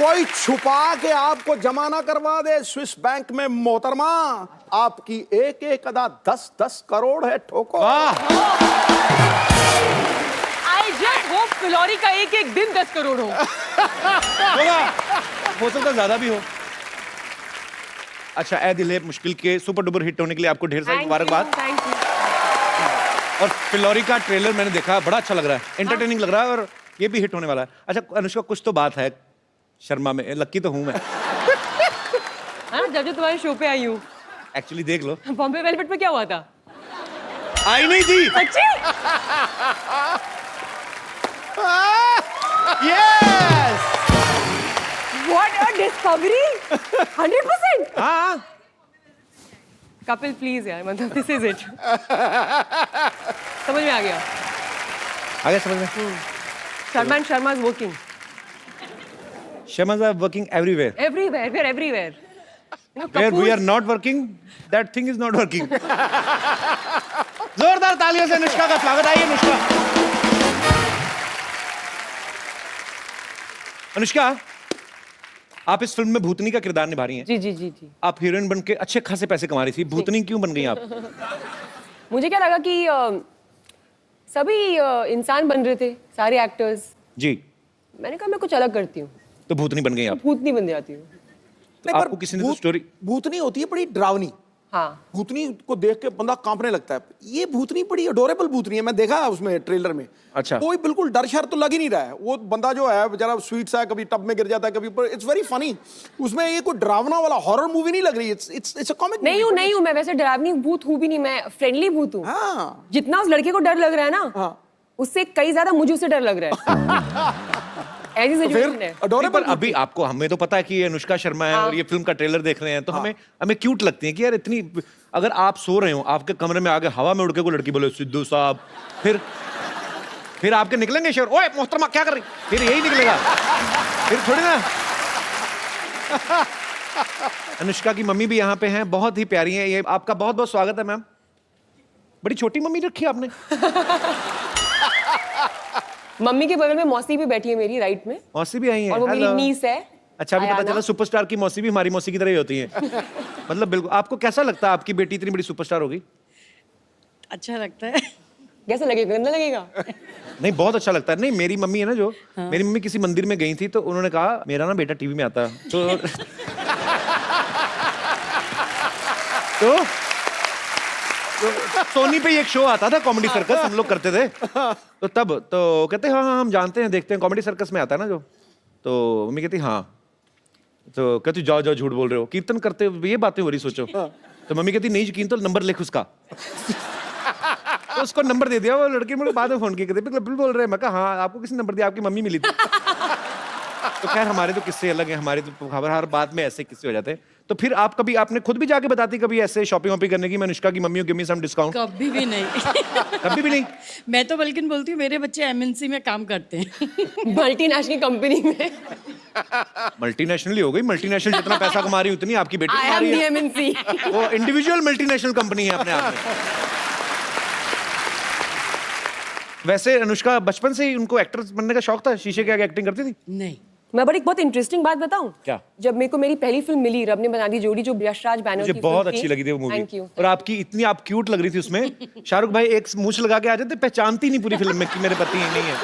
कोई छुपा के आपको जमा ना करवा दे स्विस बैंक में मोहतरमा, आपकी एक एक अदा 10-10 करोड़ है ठोको। आई जस्ट होप फिलौरी का एक एक दिन 10 करोड़ हो। हो सकता ज्यादा भी हो। अच्छा, ए दिल है मुश्किल के सुपर डुपर हिट होने के लिए आपको ढेर सारी मुबारकबाद। Thank you. और फिलौरी का ट्रेलर मैंने देखा, बड़ा अच्छा लग रहा है, एंटरटेनिंग लग रहा है और ये भी हिट होने वाला है। अच्छा अनुष्का, कुछ तो बात है शर्मा में, लक्की तो हूं मैं। हाँ, जब तुम्हारे शो पे आई हूँ। एक्चुअली देख लो, बॉम्बे वेलवेट पे क्या हुआ था? आई नहीं थी। सच्ची? Yes, What a discovery! 100%. हाँ। कपिल प्लीज यार, मतलब दिस इज इट। समझ में आ गया। आगे समझ में। Sharma is working Shamas are working everywhere. everywhere. We are everywhere. Where we are not working, that thing is not working. जोरदार तालियों से अनुष्का का स्वागत। आइए अनुष्का। अनुष्का, आप इस फिल्म में भूतनी का किरदार निभा रही हैं। जी जी जी जी। आप हीरोइन बन के अच्छे खासे पैसे कमा रही थी, भूतनी क्यों बन गई आप? मुझे क्या लगा कि सभी इंसान बन रहे थे, सारे एक्टर्स। जी। मैंने कहा मैं कुछ अलग करती हूँ, तो भूतनी बन गई आप। भूतनी बन जाती हूँ। नहीं, आपको किसी ने तो स्टोरी। भूतनी होती है बड़ी डरावनी। हाँ, भूतनी को देख के बंदा कांपने लगता है। ये भूतनी बड़ी अडोरेबल भूतनी है, मैं देखा है उसमें ट्रेलर में। अच्छा। कोई बिल्कुल डर शर तो लग ही नहीं रहा है। वो बंदा जो है बेचारा स्वीट सा है, कभी टब में गिर जाता है, कभी ऊपर। It's very funny. उसमें ये कोई डरावना वाला हॉरर मूवी नहीं लग रही। It's a comic. नहीं हूँ मैं वैसे डरावनी भूत हूँ भी नहीं, मैं फ्रेंडली भूत हूँ। हाँ। जितना उस लड़के को डर लग रहा है ना, हाँ। उससे कई ज्यादा मुझे उससे डर लग रहा है। ऐसी सिचुएशन है। अडोरेबल। अभी आपको, हमें तो पता है कि ये अनुष्का शर्मा है और ये फिल्म का ट्रेलर देख रहे हैं, तो हमें क्यूट लगती है कि यार इतनी। अगर आप सो रहे हो, आपके कमरे में आगे हवा में उड़ के कोई लड़की बोले सिद्धू साहब, फिर आपके निकलेंगे शोर, ओए मोहतरमा क्या कर रही, फिर यही निकलेगा, फिर थोड़ी ना। अनुष्का की मम्मी भी यहाँ पे हैं, बहुत ही प्यारी है। ये आपका बहुत बहुत स्वागत है मैम। बड़ी छोटी मम्मी रखी आपने। मम्मी के बगल में मौसी भी बैठी है मेरी राइट में, मौसी भी आई है और वो मेरी Hello। नीस है। अच्छा, अभी पता आयाना। चला सुपरस्टार की मौसी भी हमारी मौसी की तरह ही होती है। मतलब बिल्कुल। आपको कैसा लगता है आपकी बेटी इतनी बड़ी सुपरस्टार होगी? अच्छा लगता है। कैसा लगेगा? गंदा लगेगा? नहीं, बहुत अच्छा लगता है। नहीं, मेरी मम्मी है ना जो, मेरी मम्मी किसी मंदिर में गई थी तो उन्होंने कहा मेरा ना बेटा टीवी में आता है, तो सोनी पे एक शो आता था कॉमेडी सर्कस, हम लोग करते थे। तो तब तो कहते हाँ हाँ हम जानते हैं, देखते हैं, कॉमेडी सर्कस में आता है ना जो। तो मम्मी कहती हाँ, तो कहती जाओ जाओ झूठ बोल रहे हो, कीर्तन करते हो, ये बातें हो रही सोचो। तो मम्मी कहती नहीं यकीन तो नंबर लिख उसका। तो उसको नंबर दे दिया। वो लड़की मुझे बाद में फोन किया, कहते बिल्कुल बोल रहे हैं। मैं कहा हाँ, आपको किसने नंबर दिया? आपकी मम्मी मिली थी। तो खैर हमारे तो किस्से अलग हैं, हमारे तो खबर हर बात में ऐसे किस्से हो जाते हैं। तो फिर आप कभी, आपने खुद भी जाके बताती कभी ऐसे शॉपिंग वॉपिंग करने की, मैं अनुष्का की mummy give me some discount? कभी भी नहीं। कभी भी नहीं। मैं तो बल्कि बोलती हूँ मेरे बच्चे एमएनसी में काम करते हैं। मल्टीनेशनल कंपनी में। मल्टीनेशनल ही हो गई, मल्टीनेशनल जितना पैसा कमा रही उतनी आपकी बेटी आई कमा एम रही दी है। एमएनसी। वो इंडिविजुअल मल्टीनेशनल कंपनी है अपने आप में। वैसे अनुष्का बचपन से ही उनको एक्टर बनने का शौक था? शीशे के आगे एक्टिंग करती थी? नहीं। मैं बड़ी बहुत इंटरेस्टिंग बात बताऊं? क्या? जब मेरे को मेरी पहली फिल्म मिली, रब ने बना दी जोड़ी, जो यशराज बैनर मुझे की बहुत फिल्म अच्छी लगी थी वो मूवी। Thank you. और आपकी इतनी आप क्यूट लग रही थी उसमें। शाहरुख भाई एक मूंछ लगा के आ जाते, पहचानती नहीं पूरी फिल्म में कि मेरे पति नहीं है।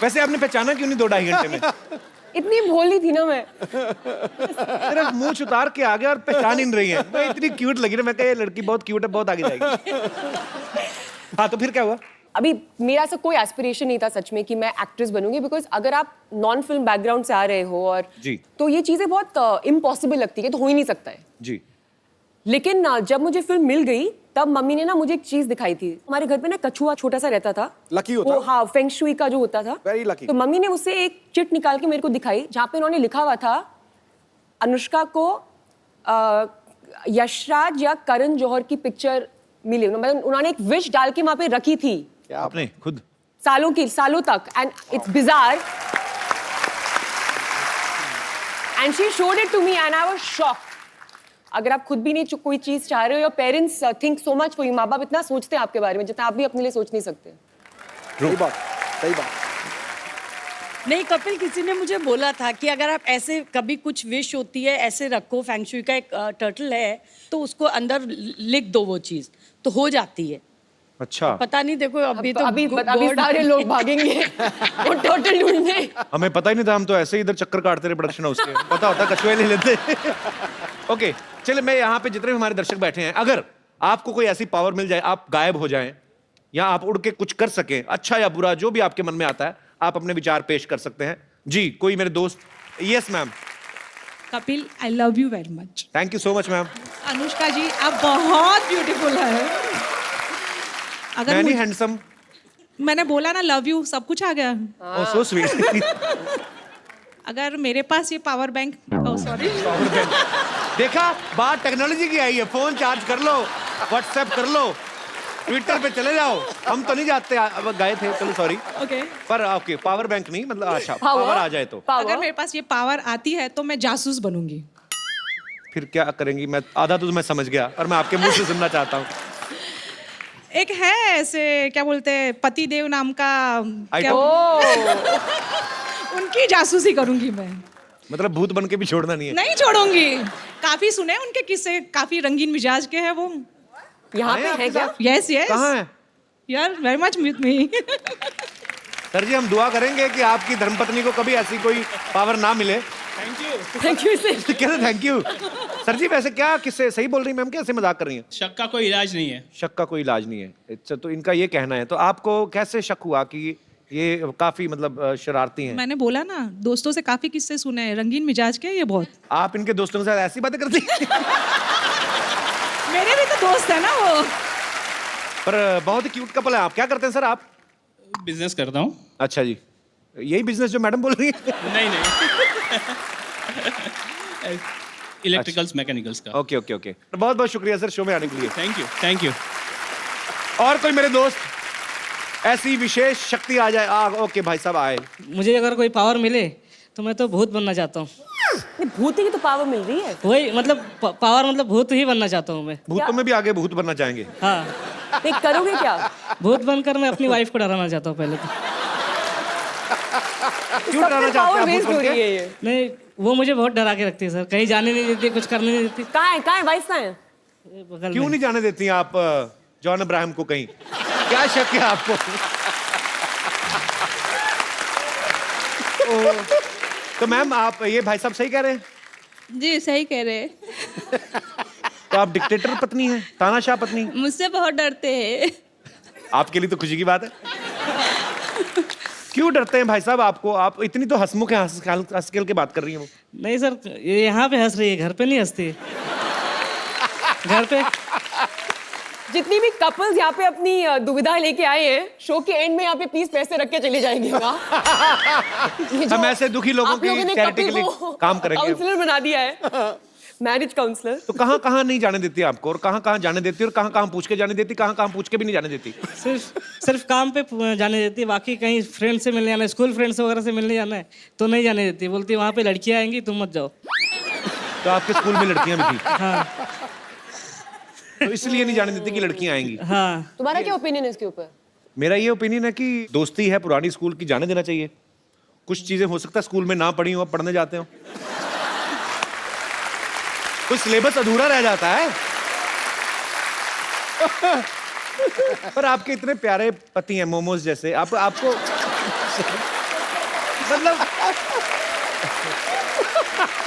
वैसे आपने पहचाना क्यों नहीं 2-2.5 घंटे में? इतनी भोली थी ना मैं। सिर्फ मूंछ उतार के आ गया और पहचान ही नहीं रही है। मैं इतनी क्यूट लगी ना, मैं कहा ये लड़की बहुत क्यूट है, बहुत आगे जाएगी। हाँ, तो फिर क्या हुआ? अभी मेरा ऐसा कोई एस्पिरेशन नहीं था सच में कि मैं एक्ट्रेस बनूंगी, बिकॉज अगर आप नॉन फिल्म बैकग्राउंड से आ रहे हो और जी। तो ये चीजें बहुत इम्पॉसिबल लगती है, तो हो ही नहीं सकता है। जी। लेकिन जब मुझे फिल्म मिल गई, तब मम्मी ने ना मुझे एक चीज दिखाई थी। हमारे घर पे ना कछुआ छोटा सा रहता था, लकी होता वो, हाँ, फेंग शुई का जो होता था। Very lucky। तो मम्मी ने उससे एक चिट निकाल के मेरे को दिखाई, जहाँ पे उन्होंने लिखा हुआ था अनुष्का को यशराज या करण जौहर की पिक्चर मिली। मतलब उन्होंने एक विश डाल के वहां पे रखी थी आपने खुद? सालों तक, and it's bizarre, and she showed it to me and I was shocked. अगर आप खुद भी नहीं कोई चीज चाह रहे हो, your parents think so much for you. माँ बाप इतना सोचते हैं आपके बारे में जितना आप भी अपने लिए सोच नहीं सकते। सही बात, सही बात। नहीं कपिल, किसी ने मुझे बोला था कि अगर आप ऐसे कभी कुछ विश होती है ऐसे रखो, फैंगशुई का एक टर्टल है तो उसको अंदर लिख दो, वो चीज तो हो जाती है। अच्छा, पता नहीं, देखो अभी तो अभी God- सारे लोग भागेंगे वो टोटल ढूंढने। हमें पता ही नहीं था, हम तो ऐसे ही इधर चक्कर काटते रहे प्रोडक्शन हाउस के, पता होता कछुए ले लेते। ओके, चलिए मैं यहाँ पे जितने भी हमारे दर्शक बैठे हैं, अगर आपको कोई ऐसी पावर मिल जाए, आप गायब हो जाएं या आप उड़ के कुछ कर सकें, अच्छा या बुरा जो भी आपके मन में आता है, आप अपने विचार पेश कर सकते हैं। जी, कोई मेरे दोस्त? Yes ma'am. Kapil, I love you very much. Thank you so much ma'am. Anushka ji, आप बहुत ब्यूटीफुल है। अगर मैनी मुझे- हैंडसम। मैंने बोला ना लव यू, सब कुछ आ गया। ओह सो स्वीट। अगर मेरे पास ये पावर बैंक, सॉरी, देखा, बात टेक्नोलॉजी की आई है। फोन चार्ज कर लो, व्हाट्सएप कर लो, ट्विटर पे चले जाओ। हम तो नहीं जाते, अब गए थे, चलो सॉरी। ओके। पर ओके, पावर बैंक नहीं, मतलब अच्छा पावर आ जाए तो अगर मेरे पास ये पावर आती है तो मैं जासूस बनूंगी। फिर क्या करेंगी? मैं आधा तो मैं समझ गया, और मैं आपके मुंह से सुनना चाहता हूँ। एक है ऐसे, क्या बोलते हैं, पति देव नाम का, क्या उनकी जासूसी करूंगी मैं। मतलब भूत बन के भी छोड़ना नहीं है। नहीं छोड़ूंगी, काफी सुने उनके किस्से, काफी रंगीन मिजाज के हैं वो। यहाँ पे है क्या? यस यस, कहाँ है? यार very much with me. Sir जी, हम दुआ करेंगे कि आपकी धर्मपत्नी को कभी ऐसी कोई पावर ना मिले। Thank you sir. कैसे थैंक यू सर जी? वैसे क्या किससे सही बोल रही मैम, कैसे मजाक कर रही हैं? शक का कोई इलाज नहीं है। शक का कोई इलाज नहीं है, अच्छा, तो इनका ये कहना है। तो आपको कैसे शक हुआ कि ये काफी मतलब शरारती हैं? मैंने बोला ना, दोस्तों से काफी किस्से सुने हैं, रंगीन मिजाज के ये बहुत। आप इनके दोस्तों के साथ ऐसी बातें करती हैं? मेरे भी तो दोस्त है ना वो। पर बहुत ही क्यूट कपल है। आप क्या करते हैं सर आप? बिजनेस करता हूँ। अच्छा जी, यही बिजनेस जो मैडम बोल रही है? नहीं नहीं, इलेक्ट्रिकल्स मैकेनिकल्स का। ओके ओके ओके, बहुत बहुत शुक्रिया सर शो में आने के लिए। Thank you thank you. और कोई मेरे दोस्त ऐसी विशेष शक्ति आ जाए? ओके भाई साहब आए। मुझे अगर कोई पावर मिले तो मैं तो भूत बनना चाहता हूँ। भूत की तो पावर मिल रही है। वही मतलब पावर, मतलब भूत ही बनना चाहता हूँ मैं। भूतों में भी आगे भूत बनना चाहेंगे? हाँ, नहीं करोगे क्या? भूत बनकर मैं अपनी वाइफ को डराना चाहता हूँ पहले तो। क्यों डराना चाहते पावर हैं आप वेस्ट भूत हो बन रही के? है ये। नहीं, वो मुझे बहुत डरा के रखती है सर, कहीं जाने नहीं देती, कुछ करने नहीं देती। कहाँ है वाइफ कहाँ है? ये बगल क्यों में। नहीं जाने देती आप जॉन अब्राहम को कहीं? क्या शक है आपको? तो मैम आप ये भाई साहब सही कह रहे हैं? जी सही कह रहे हैं। तो आप डिक्टेटर पत्नी हैं, तानाशाह पत्नी? मुझसे बहुत डरते हैं। आपके लिए तो खुशी की बात है। क्यों डरते हैं भाई साहब आपको? आप इतनी तो हंसमुख है, हंस खेल के बात कर रही हैं वो। नहीं सर, ये यहाँ पे हंस रही है, घर पे नहीं हंसती। घर पे जितनी भी कपल्स यहाँ पे अपनी दुविधा लेके आए हैं, शो के एंड में यहाँ पे प्लीज पैसे रख के चले जाएंगे। हम ऐसे दुखी लोगों की चैरिटी के लिए काम करेंगे। काउंसलर बना दिया है, मैरिज काउंसलर। तो कहाँ कहाँ नहीं जाने देती आपको, और कहाँ कहाँ जाने देती, और कहाँ कहाँ पूछ के जाने देती, कहाँ कहाँ पूछ के भी नहीं जाने देती? सिर्फ काम पे जाने देती है, बाकी कहीं फ्रेंड से मिलने जाना है, स्कूल फ्रेंड्स वगैरह से मिलने जाना है तो नहीं जाने देती। बोलती है वहाँ पे लड़कियाँ आएंगी, तुम मत जाओ। तो आपके स्कूल में लड़कियां भी थी? हाँ तो इसलिए नहीं जाने देती कि लड़कियां आएंगी? हाँ। तुम्हारा क्या ओपिनियन है इसके ऊपर? मेरा ये ओपिनियन है कि दोस्ती है पुरानी स्कूल की, जाने देना चाहिए। कुछ चीजें हो सकता है स्कूल में ना पढ़ी हो, अब पढ़ने जाते हो, कुछ सिलेबस अधूरा रह जाता है। पर आपके इतने प्यारे पति हैं, मोमोज जैसे, आपको मतलब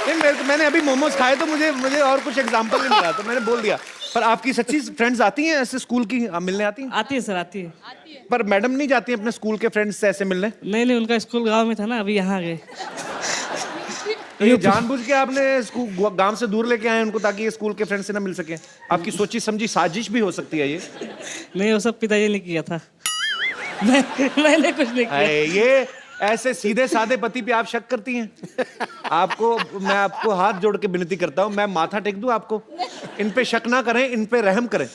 नहीं, मैंने अभी मोमोज खाए तो मुझे और कुछ एग्जांपल नहीं मिला, तो मैंने बोल दिया। पर आपकी सच्ची फ्रेंड्स आती हैं ऐसे स्कूल की मिलने आती हैं? आती है सर, आती है। पर मैडम नहीं जाती अपने स्कूल के फ्रेंड्स से ऐसे मिलने? नहीं, उनका स्कूल गांव में था ना, अभी यहाँ आ गए। तो ये जानबूझ के आपने स्कूल गांव से दूर लेके आए उनको, ताकि ये स्कूल के फ्रेंड से ना मिल सके? आपकी सोची समझी साजिश भी हो सकती है ये? नहीं, वो सब पिताजी ने किया था। मैंने कुछ नहीं किया। ये ऐसे सीधे साधे पति पे आप शक करती हैं? मैं आपको हाथ जोड़ के विनती करता हूँ, मैं माथा टेक दूं आपको, इन पे शक ना करें, इन पे रहम करें।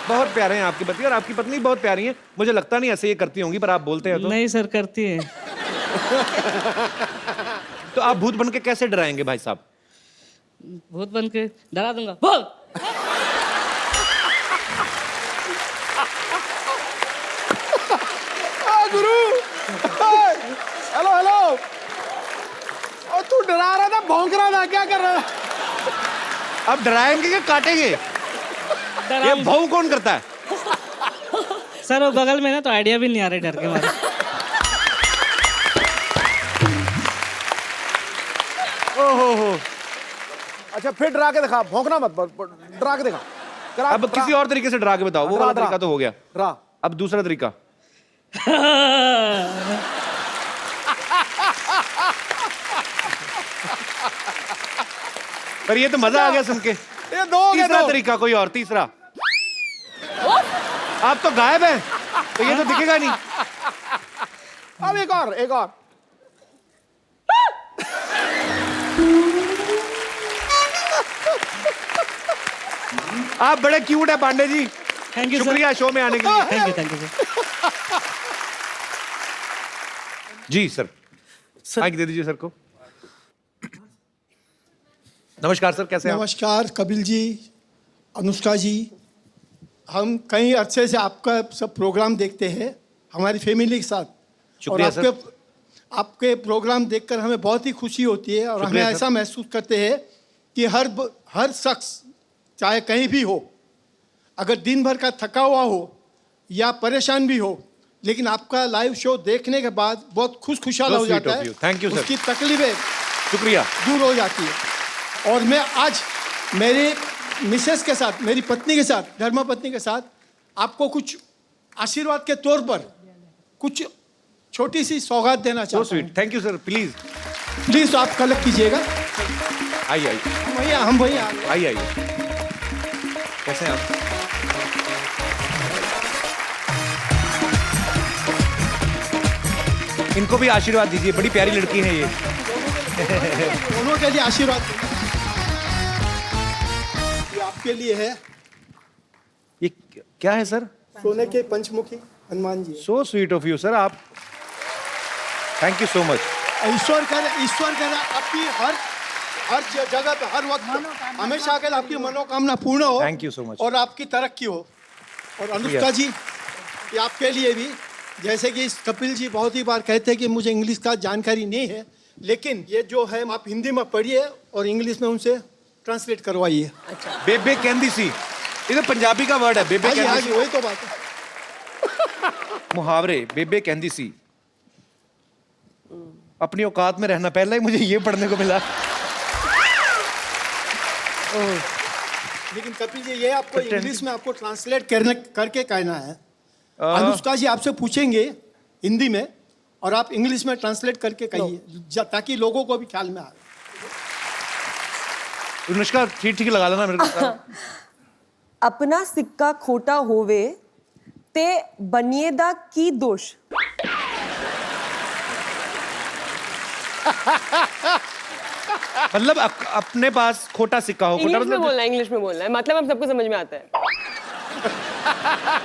बहुत प्यारे हैं आपके पति, और आपकी पत्नी बहुत प्यारी है। मुझे लगता नहीं ऐसे ये करती होंगी, पर आप बोलते हैं तो। नहीं सर, करती है। तो आप भूत बन के कैसे डराएंगे भाई साहब? भूत बन के डरा दूंगा। बोल। गुरु हेलो हेलो। और तू डरा रहा था, भौंक रहा था, क्या कर रहा था? अब डराएंगे कि काटेंगे? ये भाव कौन करता है? सर वो बगल में ना तो आइडिया भी नहीं आ रही डर के मारे। ओहो। अच्छा फिर डरा के दिखा, भौंकना मत, डरा के दिखा। अब किसी और तरीके से डरा के बताओ। वो वाला तरीका तो हो गया, डरा। अब दूसरा तरीका। पर ये तो मजा आ गया सुन के। ये दो हो गए, तीसरा दो। तरीका कोई और, तीसरा। आप तो गायब हैं, तो ये तो दिखेगा नहीं। अब एक और, एक और। आप बड़े क्यूट है Pandey ji. Thank you sir. शुक्रिया शो में आने के लिए। Thank you sir. जी सर, माइक दे दीजिए सर को। नमस्कार सर, कैसे हैं आप? नमस्कार कपिल जी, अनुष्का जी। हम कई अरसे से आपका सब प्रोग्राम देखते हैं हमारी फैमिली के साथ। शुक्रिया और सर। आपके प्रोग्राम देखकर हमें बहुत ही खुशी होती है और हमें शुक्रिया सर। ऐसा महसूस करते हैं कि हर शख्स चाहे कहीं भी हो, अगर दिन भर का थका हुआ हो या परेशान भी हो, लेकिन आपका लाइव शो देखने के बाद बहुत खुशहाल So हो sweet जाता of है। you. Thank you, sir. उसकी तकलीफें शुक्रिया। दूर हो जाती है। और मैं आज मेरे मिसेस के साथ, मेरी पत्नी के साथ, धर्मपत्नी के साथ आपको कुछ आशीर्वाद के तौर पर कुछ छोटी सी सौगात देना सो चाहता हूँ। Sweet, thank you sir. Please please आप कलेक्ट कीजिएगा। आइए आइए हम भैया आइए आइए। कैसे हैं आप? इनको भी आशीर्वाद दीजिए, बड़ी प्यारी लड़की है ये। दोनों के लिए आशीर्वाद ये आपके लिए है। ये क्या है सर? सोने के पंचमुखी Hanuman ji. So sweet of you sir. आप थैंक यू सो मच। ईश्वर करे आपकी हर जगह पे, हर वक्त, हमेशा अगर आपकी मनोकामना पूर्ण हो। Thank you so much. और आपकी तरक्की हो। और अनुष्का जी, ये आपके लिए भी, जैसे कि कपिल जी बहुत ही बार कहते हैं कि मुझे इंग्लिश का जानकारी नहीं है, लेकिन ये जो है आप हिंदी में पढ़िए और इंग्लिश में उनसे ट्रांसलेट करवाइए। बेबे कहंदी सी, ये तो पंजाबी का वर्ड है। बेबे हाँ जी, कहंदी सी। वही तो बात है। मुहावरे, बेबे कहंदी सी। अपनी औकात में रहना, पहले ही मुझे ये पढ़ने को मिला। लेकिन कपिल जी, ये आपको इंग्लिश में आपको ट्रांसलेट करके कहना है। अनुष्का जी आपसे पूछेंगे हिंदी में और आप इंग्लिश में ट्रांसलेट करके कहिए, ताकि लोगों को भी ख्याल में आए। अनुष्का ठीक ठीक लगा लेना मेरे को। अपना सिक्का खोटा होवे ते बनिएदा की दोष। मतलब अपने पास खोटा सिक्का हो। खोटा इंग्लिश में मतलब बोलना है, इंग्लिश में बोलना है, मतलब हम सबको समझ में आता है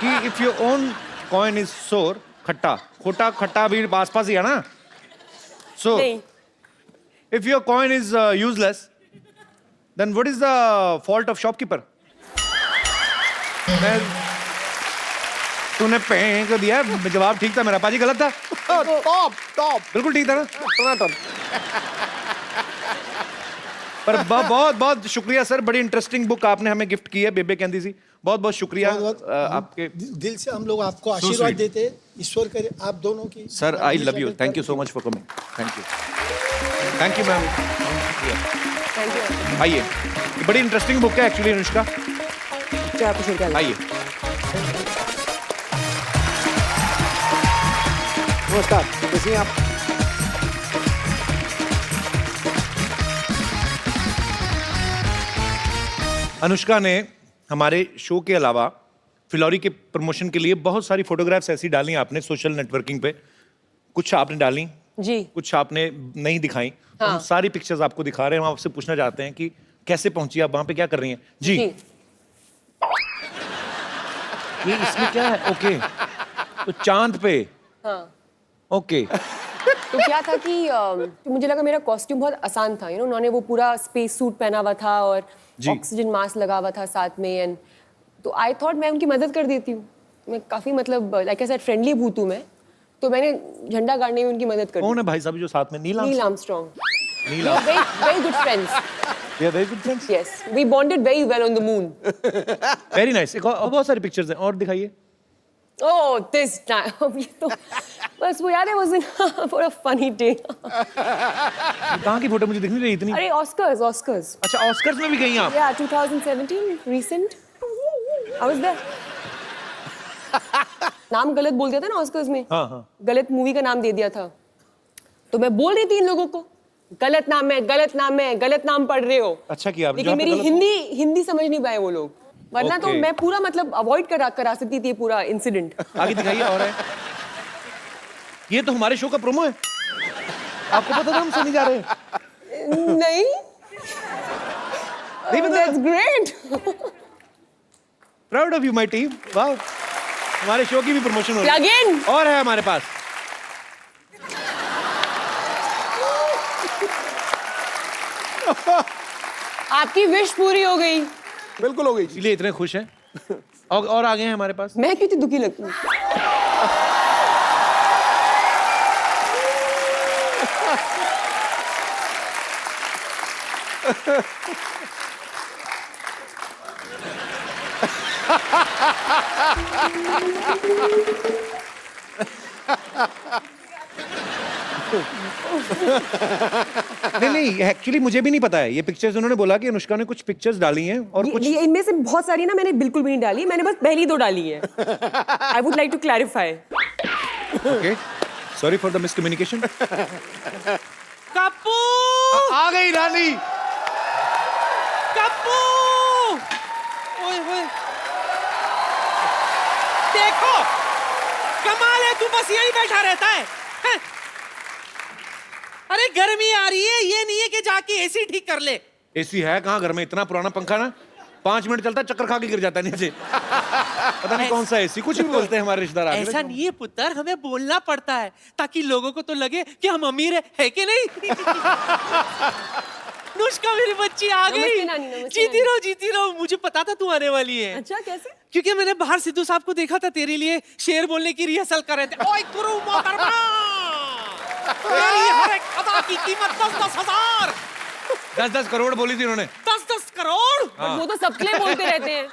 कि if your own coin is सोर, खट्टा, खोटा खट्टा भी आसपास ही है ना। सो नहीं, if your coin is useless, then what is the fault of shopkeeper? तूने पैं को दिया, जवाब ठीक था मेरा। पाजी गलत था? टॉप बिल्कुल ठीक था ना? टनाटन। पर बहुत बहुत शुक्रिया सर, बड़ी इंटरेस्टिंग बुक आपने हमें गिफ्ट की है, बेबे कहंदी सी। बहुत बहुत शुक्रिया आपके। दिल से हम लोग आपको आशीर्वाद देते हैं। ईश्वर करे आप दोनों की। Sir I love you, thank you so much for coming. Thank you ma'am. Thank you. आइए, ये बड़ी इंटरेस्टिंग बुक है एक्चुअली अनुष्का। क्या पूछे, क्या आइए। नमस्कार, कैसी हैं आप? अनुष्का ने हमारे शो के अलावा फिलौरी के प्रमोशन के लिए बहुत सारी फोटोग्राफ्स ऐसी डाली आपने सोशल नेटवर्किंग पे। कुछ आपने डाली, जी, कुछ आपने नहीं दिखाई। हाँ। हम सारी पिक्चर्स आपको दिखा रहे हैं। हम आपसे पूछना चाहते हैं कि कैसे पहुंची आप वहां पे, क्या कर रही हैं? जी, ये इसमें क्या है? ओके, तो चांद पे। हाँ। ओके। तो क्या था कि मुझे लगा मेरा कॉस्ट्यूम बहुत आसान था, उन्होंने वो पूरा स्पेस सूट पहना हुआ था और ऑक्सीजन मास्क लगा हुआ था साथ में, एंड तो आई थॉट मैं उनकी मदद कर देती हूँ। मैं काफ़ी मतलब लाइक आई सेड फ्रेंडली भूत हूँ मैं, तो मैंने झंडा गाड़ने में उनकी मदद कर दी. कौन है भाई साहब जो साथ में? Neil Neil Armstrong. Armstrong. Neil We are very good friends. We are very good friends. Yes, we bonded very well on the moon. Very nice. एक और बहुत सारी पिक्चर्स हैं और दिखाइए. Oh, this time. ये तो बस वो याद है was for a funny day. कहाँ की फोटो मुझे दिख नहीं रही इतनी? अरे Oscars. अच्छा ऑस्कर्स में भी गई आप? Yeah, 2017, recent. I was there. नाम गलत बोल दिया था ना ऑस्कर्स में. हाँ. गलत मूवी का नाम दे दिया था. तो मैं बोल रही थी इन लोगों को गलत नाम पढ़ रहे हो. अच्छा किया आपने. लेकिन मेरी हिंदी समझ नहीं पाए वो लोग. वरना तो Okay. मैं पूरा मतलब अवॉइड करा सकती थी ये पूरा इंसिडेंट. आगे दिखाइए और है. ये तो हमारे शो का प्रोमो है. आपको पता था हम सुनने जा रहे हैं? नहीं. That's great. Proud of you my team. वाह. हमारे शो की भी प्रमोशन हो रही Plug in. है. और है हमारे पास. आपकी विश पूरी हो गई. बिल्कुल हो गई. इसलिए इतने खुश हैं. और आगे हैं हमारे पास. मैं क्यों इतनी दुखी लगती हूँ? नहीं एक्चुअली मुझे भी नहीं पता है. ये पिक्चर्स उन्होंने बोला कि अनुष्का ने कुछ पिक्चर्स डाली हैं और कुछ. ये इनमें से बहुत सारी ना मैंने बिल्कुल भी नहीं डाली. मैंने बस पहली 2 डाली है. I would like to clarify. Okay sorry for the miscommunication. Kappu आ गई रानी. कप्पू ओए होए देखो कमाल है तू बस यहीं बैठा रहता है हैं? अरे गर्मी आ रही है ये नहीं है कि जाके एसी ठीक कर ले. एसी है कहाँ घर में? इतना पुराना पंखा ना 5 मिनट चलता है चक्कर खा के गिर जाता है नीचे. पता नहीं कौन सा एसी. कुछ भी बोलते हैं हमारे रिश्तेदार. ऐसा नहीं है पुत्र हमें बोलना पड़ता है ताकि लोगों को तो लगे कि हम अमीर है कि नहीं. नुष्का मेरी बच्ची आ नमस्ते गई. नानी, नमस्ते जीती रहो मुझे पता था तू आने वाली है. अच्छा कैसे? क्योंकि मैंने बाहर सिद्धू साहब को देखा था तेरे लिए शेर बोलने की रिहर्सल कर रहे थे. ओए गुरु मोहतरमा मेरी हर एक अदा की कीमत 10-10 हजार. 10-10 करोड़ बोली थी उन्होंने. 10-10 करोड़. बट वो तो सबके लिए बोलते रहते हैं.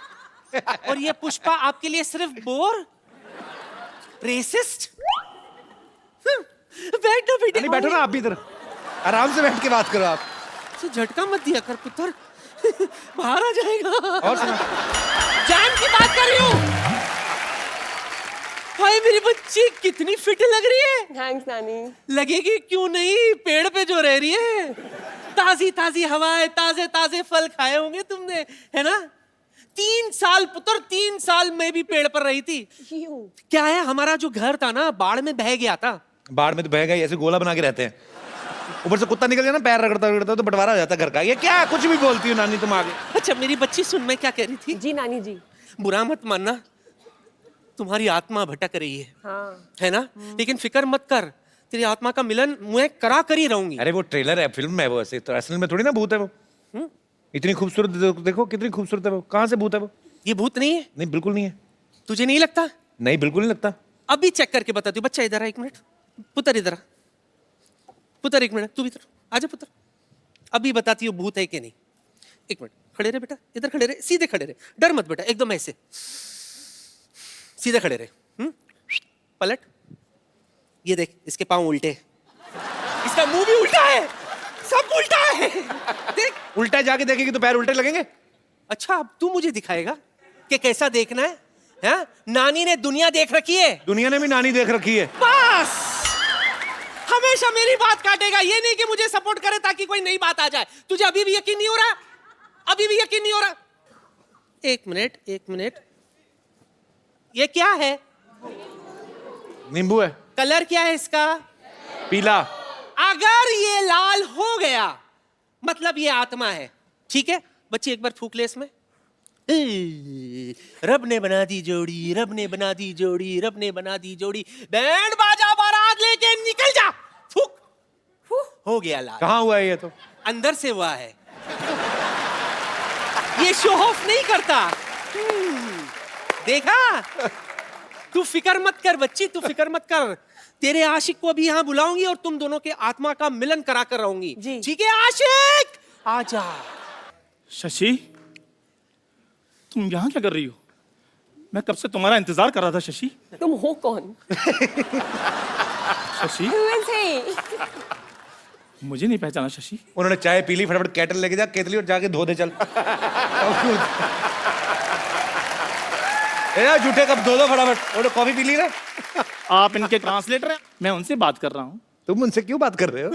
और ये पुष्पा आपके लिए सिर्फ बोर रेसिस्ट. बैठो बेटे. नहीं बैठो ना आप भी इधर. आराम से बैठ के बात करो आप. झटका मत दिया कर पुत्र बाहर आ जाएगा. और सुना. जान की बात कर रही हूँ. भाई मेरी बच्ची कितनी फिट लग रही है. थैंक्स नानी. लगेगी क्यों नहीं पेड़ पे जो रह रही है. ताजी ताजी हवाएं ताजे ताजे फल खाए होंगे तुमने है ना. 3 साल पुत्र 3 साल में भी पेड़ पर रही थी. क्या है हमारा जो घर था ना बाढ़ में बह गया था. बाढ़ में तो बह गई. ऐसे गोला बना के रहते हैं. ऊपर से कुत्ता निकल जाए ना पैर रगड़ता तो बंटवारा हो जाता घर का. ये क्या कुछ भी बोलती हो नानी तुम आगे. अच्छा मेरी बच्ची सुन मैं क्या कह रही थी. जी नानी जी. बुरा मत मानना तुम्हारी आत्मा भटक रही है. हाँ. है ना. लेकिन फिक्र मत कर तेरी आत्मा का मिलन मैं करा कर ही रहूंगी. अरे वो ट्रेलर है फिल्म है वो. ऐसे तो असल में थोड़ी ना भूत है वो. इतनी खूबसूरत देखो कितनी खूबसूरत है वो. कहाँ से भूत है वो? ये भूत नहीं है. नहीं बिल्कुल नहीं है. तुझे नहीं लगता. नहीं बिल्कुल नहीं लगता. अभी चेक करके बताती हूँ. बच्चा इधर आ 1 मिनट. पुत्र इधर आ. पुत्र 1 मिनट तू भी इधर आजा पुत्र. अभी बताती हूँ भूत है कि नहीं. 1 मिनट खड़े रहे बेटा. इधर खड़े रहे सीधे खड़े रहे. डर मत बेटा एकदम ऐसे सीधे खड़े रहे. पलट. ये देख इसके पांव उल्टे. इसका मुंह भी उल्टा है. सब उल्टा है. देख उल्टा जाके देखेगी तो पैर उल्टे लगेंगे. अच्छा अब तू मुझे दिखाएगा कि कैसा देखना है. हाँ? नानी ने दुनिया देख रखी है. दुनिया ने भी नानी देख रखी है. बस हमेशा मेरी बात काटेगा. ये नहीं कि मुझे सपोर्ट करे ताकि कोई नई बात आ जाए. तुझे अभी भी यकीन नहीं हो रहा. अभी भी यकीन नहीं हो रहा. 1 मिनट ये क्या है. नींबू है. कलर क्या है इसका. पीला. अगर ये लाल हो गया मतलब ये आत्मा है. ठीक है बच्ची एक बार फूक ले इसमें. रब ने बना दी जोड़ी रब ने बना दी जोड़ी रब ने बना दी जोड़ी. बैंड बाजा बारात लेके निकल जा. फूक. हो गया लाल. कहाँ हुआ है ये तो. अंदर से हुआ है. ये शो ऑफ नहीं करता. देखा तू फिक्र मत कर बच्ची, तू फिक्र मत कर। तेरे आशिक को अभी यहाँ बुलाऊंगी और तुम दोनों के आत्मा का मिलन करा कर रहूंगी। जी। ठीक है आशिक, आजा। शशि, तुम यहाँ क्या कर रही हो? मैं कब से तुम्हारा इंतजार कर रहा था शशि। तुम हो कौन? Shashi, Who is he? मुझे नहीं पहचाना शशि। उन्होंने चाय पी ली, फटाफट केटल लेके जा, केतली और जाके धो दे चल। ए झूठे कब धो दो फटाफट, और कॉफी पी ली ना। आप इनके ट्रांसलेटर हैं, मैं उनसे बात कर रहा हूँ। तुम उनसे क्यों बात कर रहे हो?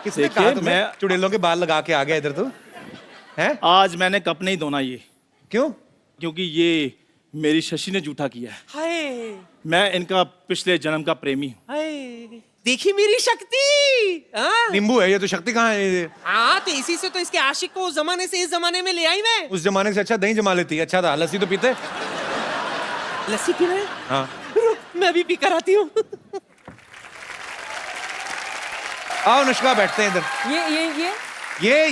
किसने देखिए, कहा तुम्हें मैं- चुड़ैलों के बाल लगा के आ गया इधर? तो हैं? आज मैंने कप नहीं धोना ये, क्यों? क्योंकि ये मेरी शशि ने जूठा किया है। हाय मैं इनका पिछले जन्म का प्रेमी हूँ। हाय, देखी मेरी शक्ति। हाँ? नींबू है ये तो, शक्ति कहाँ है ये? हाँ, तो इसी से तो इसके आशिक को उस जमाने से इस जमाने में ले आई मैं। उस जमाने से अच्छा दही जमा लेती। अच्छा था, लस्सी तो पीते। लस्सी पी रहे हैं? हाँ रुक, मैं भी पी कर आती हूँ। आओ अनुष्का, बैठते हैं इधर।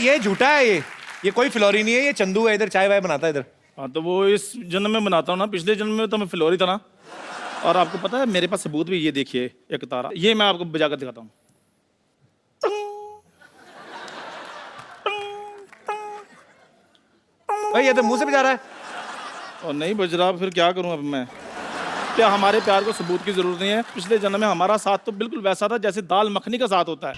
ये झूठा है ये कोई फिलौरी नहीं है, ये चंदू है, इधर चाय वाय बनाता है इधर। हाँ तो वो इस जन्म में बनाता हूँ ना, पिछले जन्म में तो मैं फिलौरी था ना। और आपको पता है मेरे पास सबूत भी, ये देखिए एक तारा, ये मैं आपको बजा कर दिखाता हूँ। भाई ये तो मुंह से भी जा रहा है। और नहीं बज रहा, फिर क्या करूँ अब मैं? क्या हमारे प्यार को सबूत की जरूरत नहीं है? पिछले जन्म में हमारा साथ तो बिल्कुल वैसा था जैसे दाल मखनी का साथ होता है।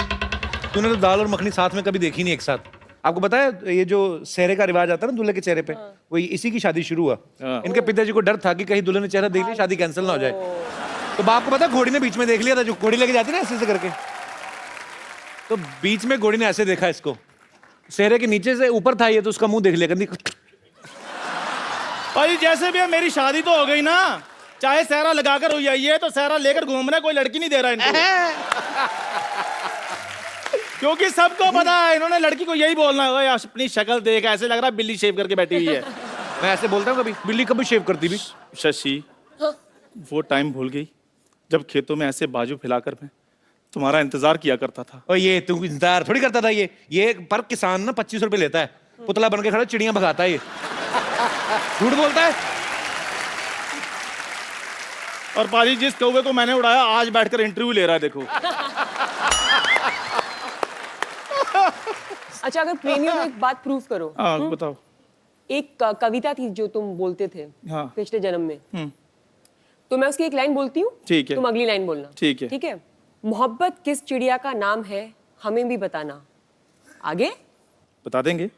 तूने तो दाल और मखनी साथ में कभी देखी नहीं एक साथ। आपको पता है ये जो सेहरे का रिवाज आता है ना दूल्हे के चेहरे पे, वो इसी की शादी शुरू हुआ। हाँ। इनके पिताजी को डर था कि कहीं दूल्हे ने चेहरा देख लिया, शादी कैंसिल ना हो जाए। तो बाप को पता है, घोड़ी ने बीच में देख लिया था, जो घोड़ी लेके जाती ना ऐसे करके, तो बीच में घोड़ी ने ऐसे देखा इसको, सेहरे के नीचे से ऊपर था ये, तो उसका मुंह देख लिया। कहती भाई जैसे भी है, मेरी शादी तो हो गई ना, चाहे सहरा लगाकर हुई है, ये तो सहरा लेकर घूम रहा है, कोई लड़की नहीं दे रहा इनको। क्योंकि सबको पता है इन्होंने लड़की को यही बोलना है, ओए अपनी शक्ल देख, ऐसे लग रहा है बिल्ली शेव करके बैठी हुई है। मैं ऐसे बोलता हूँ कभी, बिल्ली कभी शेव करती भी। शशि, वो टाइम भूल गई जब खेतों में ऐसे बाजू फैलाकर मैं तुम्हारा इंतजार किया करता था। और ये तू इंतजार थोड़ी करता था, ये पर किसान ना 25 रुपए लेता है, पुतला बन के खड़ा चिड़ियां भगाता है ये। झूठ बोलता है। और पाजी जिस कौवे को मैंने उड़ाया आज बैठकर इंटरव्यू ले रहा है, देखो। अच्छा, अगर प्रेमी हो तो एक बात प्रूव करो। हाँ बताओ। एक कविता थी जो तुम बोलते थे हाँ। पिछले जन्म में, तो मैं उसकी एक लाइन बोलती हूँ, ठीक है। तुम अगली लाइन बोलना। ठीक है। ठीक है। मोहब्बत किस चिड़िया का नाम है, हमें भी बताना। आगे बता देंगे।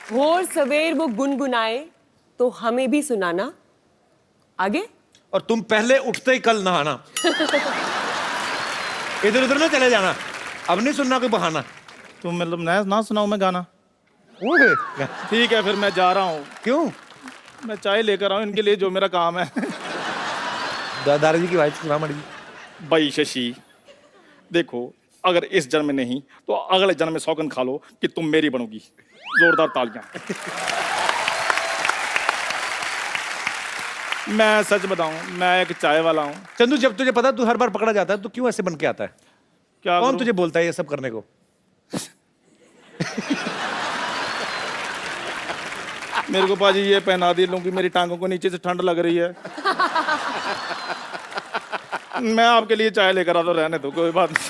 भोर सवेर वो गुनगुनाए तो हमें भी सुनाना। आगे और तुम पहले उठते ही कल नहाना। इधर उधर ना चले जाना, अब नहीं सुनना कोई बहाना। तुम मतलब ना सुनाऊं मैं गाना? ओए, ठीक है फिर मैं जा रहा हूँ। क्यों? मैं चाय लेकर आऊँ इनके लिए, जो मेरा काम है। दादाजी की वाइफ सुना मड़ी। भाई शशि, देखो अगर इस जन्म में नहीं तो अगले जन्म में सौगंध खा लो कि तुम मेरी बनोगी। जोरदार तालियां। मैं सच बताऊं, मैं एक चाय वाला हूं। चंदू, जब तुझे पता तू हर बार पकड़ा जाता है, तो क्यों ऐसे बन के आता है? क्या कौन करूं? तुझे बोलता है ये सब करने को? मेरे को पाजी ये पहना दी लूंगी, मेरी टांगों को नीचे से ठंड लग रही है। मैं आपके लिए चाय लेकर आता, रहने दो, कोई बात नहीं।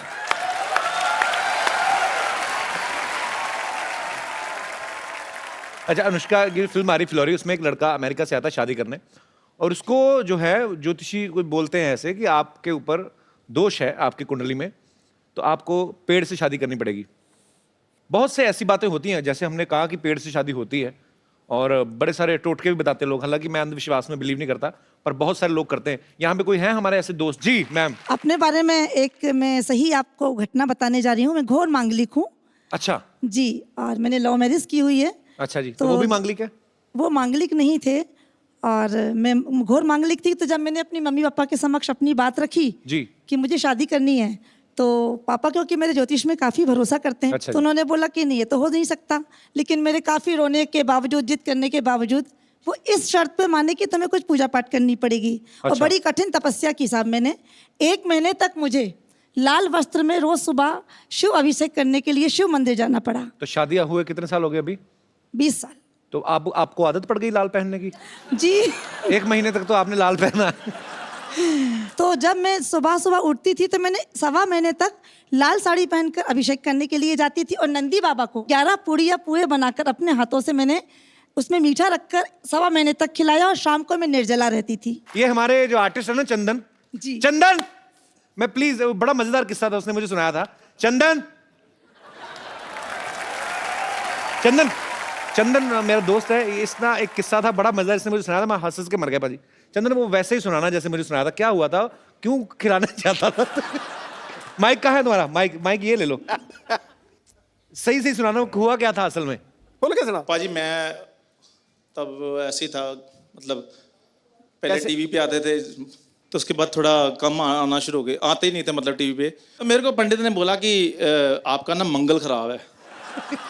अच्छा, अनुष्का की फिल्म आ रही फिलौरी, उसमें एक लड़का अमेरिका से आता है शादी करने, और उसको जो है ज्योतिषी कोई बोलते हैं ऐसे कि आपके ऊपर दोष है आपकी कुंडली में, तो आपको पेड़ से शादी करनी पड़ेगी। बहुत से ऐसी बातें होती हैं, जैसे हमने कहा कि पेड़ से शादी होती है, और बड़े सारे टोटके भी बताते हैं लोग। हालांकि मैं अंधविश्वास में बिलीव नहीं करता, पर बहुत सारे लोग करते हैं। यहाँ पे कोई है हमारे ऐसे दोस्त? जी मैम। अपने बारे में एक मैं सही आपको घटना बताने जा रही हूँ। मैं घोर मांगलिक हूँ अच्छा जी, और मैंने लव मैरिज की हुई है। अच्छा जी, तो वो भी मांगलिक है? वो मांगलिक नहीं थे, और मैं घोर मांगलिक थी। तो जब मैंने अपनी मम्मी पापा के समक्ष अपनी बात रखी जी कि मुझे शादी करनी है, तो पापा क्योंकि मेरे ज्योतिष में काफ़ी भरोसा करते हैं, अच्छा तो उन्होंने बोला कि नहीं ये तो हो नहीं सकता। लेकिन मेरे काफ़ी रोने के बावजूद, जिद करने के बावजूद, वो इस शर्त पे माने कि तुम्हें कुछ पूजा पाठ करनी पड़ेगी। और अच्छा। बड़ी कठिन तपस्या की साहब मैंने। 1 महीने तक मुझे लाल वस्त्र में रोज सुबह शिव अभिषेक करने के लिए शिव मंदिर जाना पड़ा। तो शादियां हुए कितने साल हो गए अभी? 20 साल। तो आपको आदत पड़ गई लाल पहनने की? जी। 1 महीने तक तो आपने लाल पहना। तो जब मैं सुबह सुबह उठती थी तो मैंने 1.25 महीने तक लाल साड़ी पहनकर अभिषेक करने के लिए जाती थी, और नंदी बाबा को 11 पूड़ियाँ पुए बनाकर अपने हाथों से मैंने उसमें मीठा रखकर 1.25 महीने तक खिलाया, और शाम को मैं निर्जला रहती थी। ये हमारे जो आर्टिस्ट है ना, चंदन जी। चंदन, मैं प्लीज, बड़ा मजेदार किस्सा था, उसने मुझे सुनाया था। चंदन चंदन चंदन मेरा दोस्त है, इसका एक किस्सा था बड़ा मजेदार, इसने मुझे सुनाया था, मैं हंस हंस के मर गया पाजी। चंदन वो वैसे ही सुनाना जैसे मुझे सुनाया था। क्या हुआ था, क्यों खिलाना चाहता था? माइक कहाँ है तुम्हारा? माइक ये ले लो, सही सही सुनाना, हुआ क्या था असल में? बोलो कैसे ना पाजी मैं तब ऐसे ही था, मतलब पहले कैसे? टीवी पे आते थे, तो उसके बाद थोड़ा कम आना शुरू हो गए, आते ही नहीं थे मतलब टीवी पे। तो मेरे को पंडित ने बोला कि आपका ना मंगल खराब है।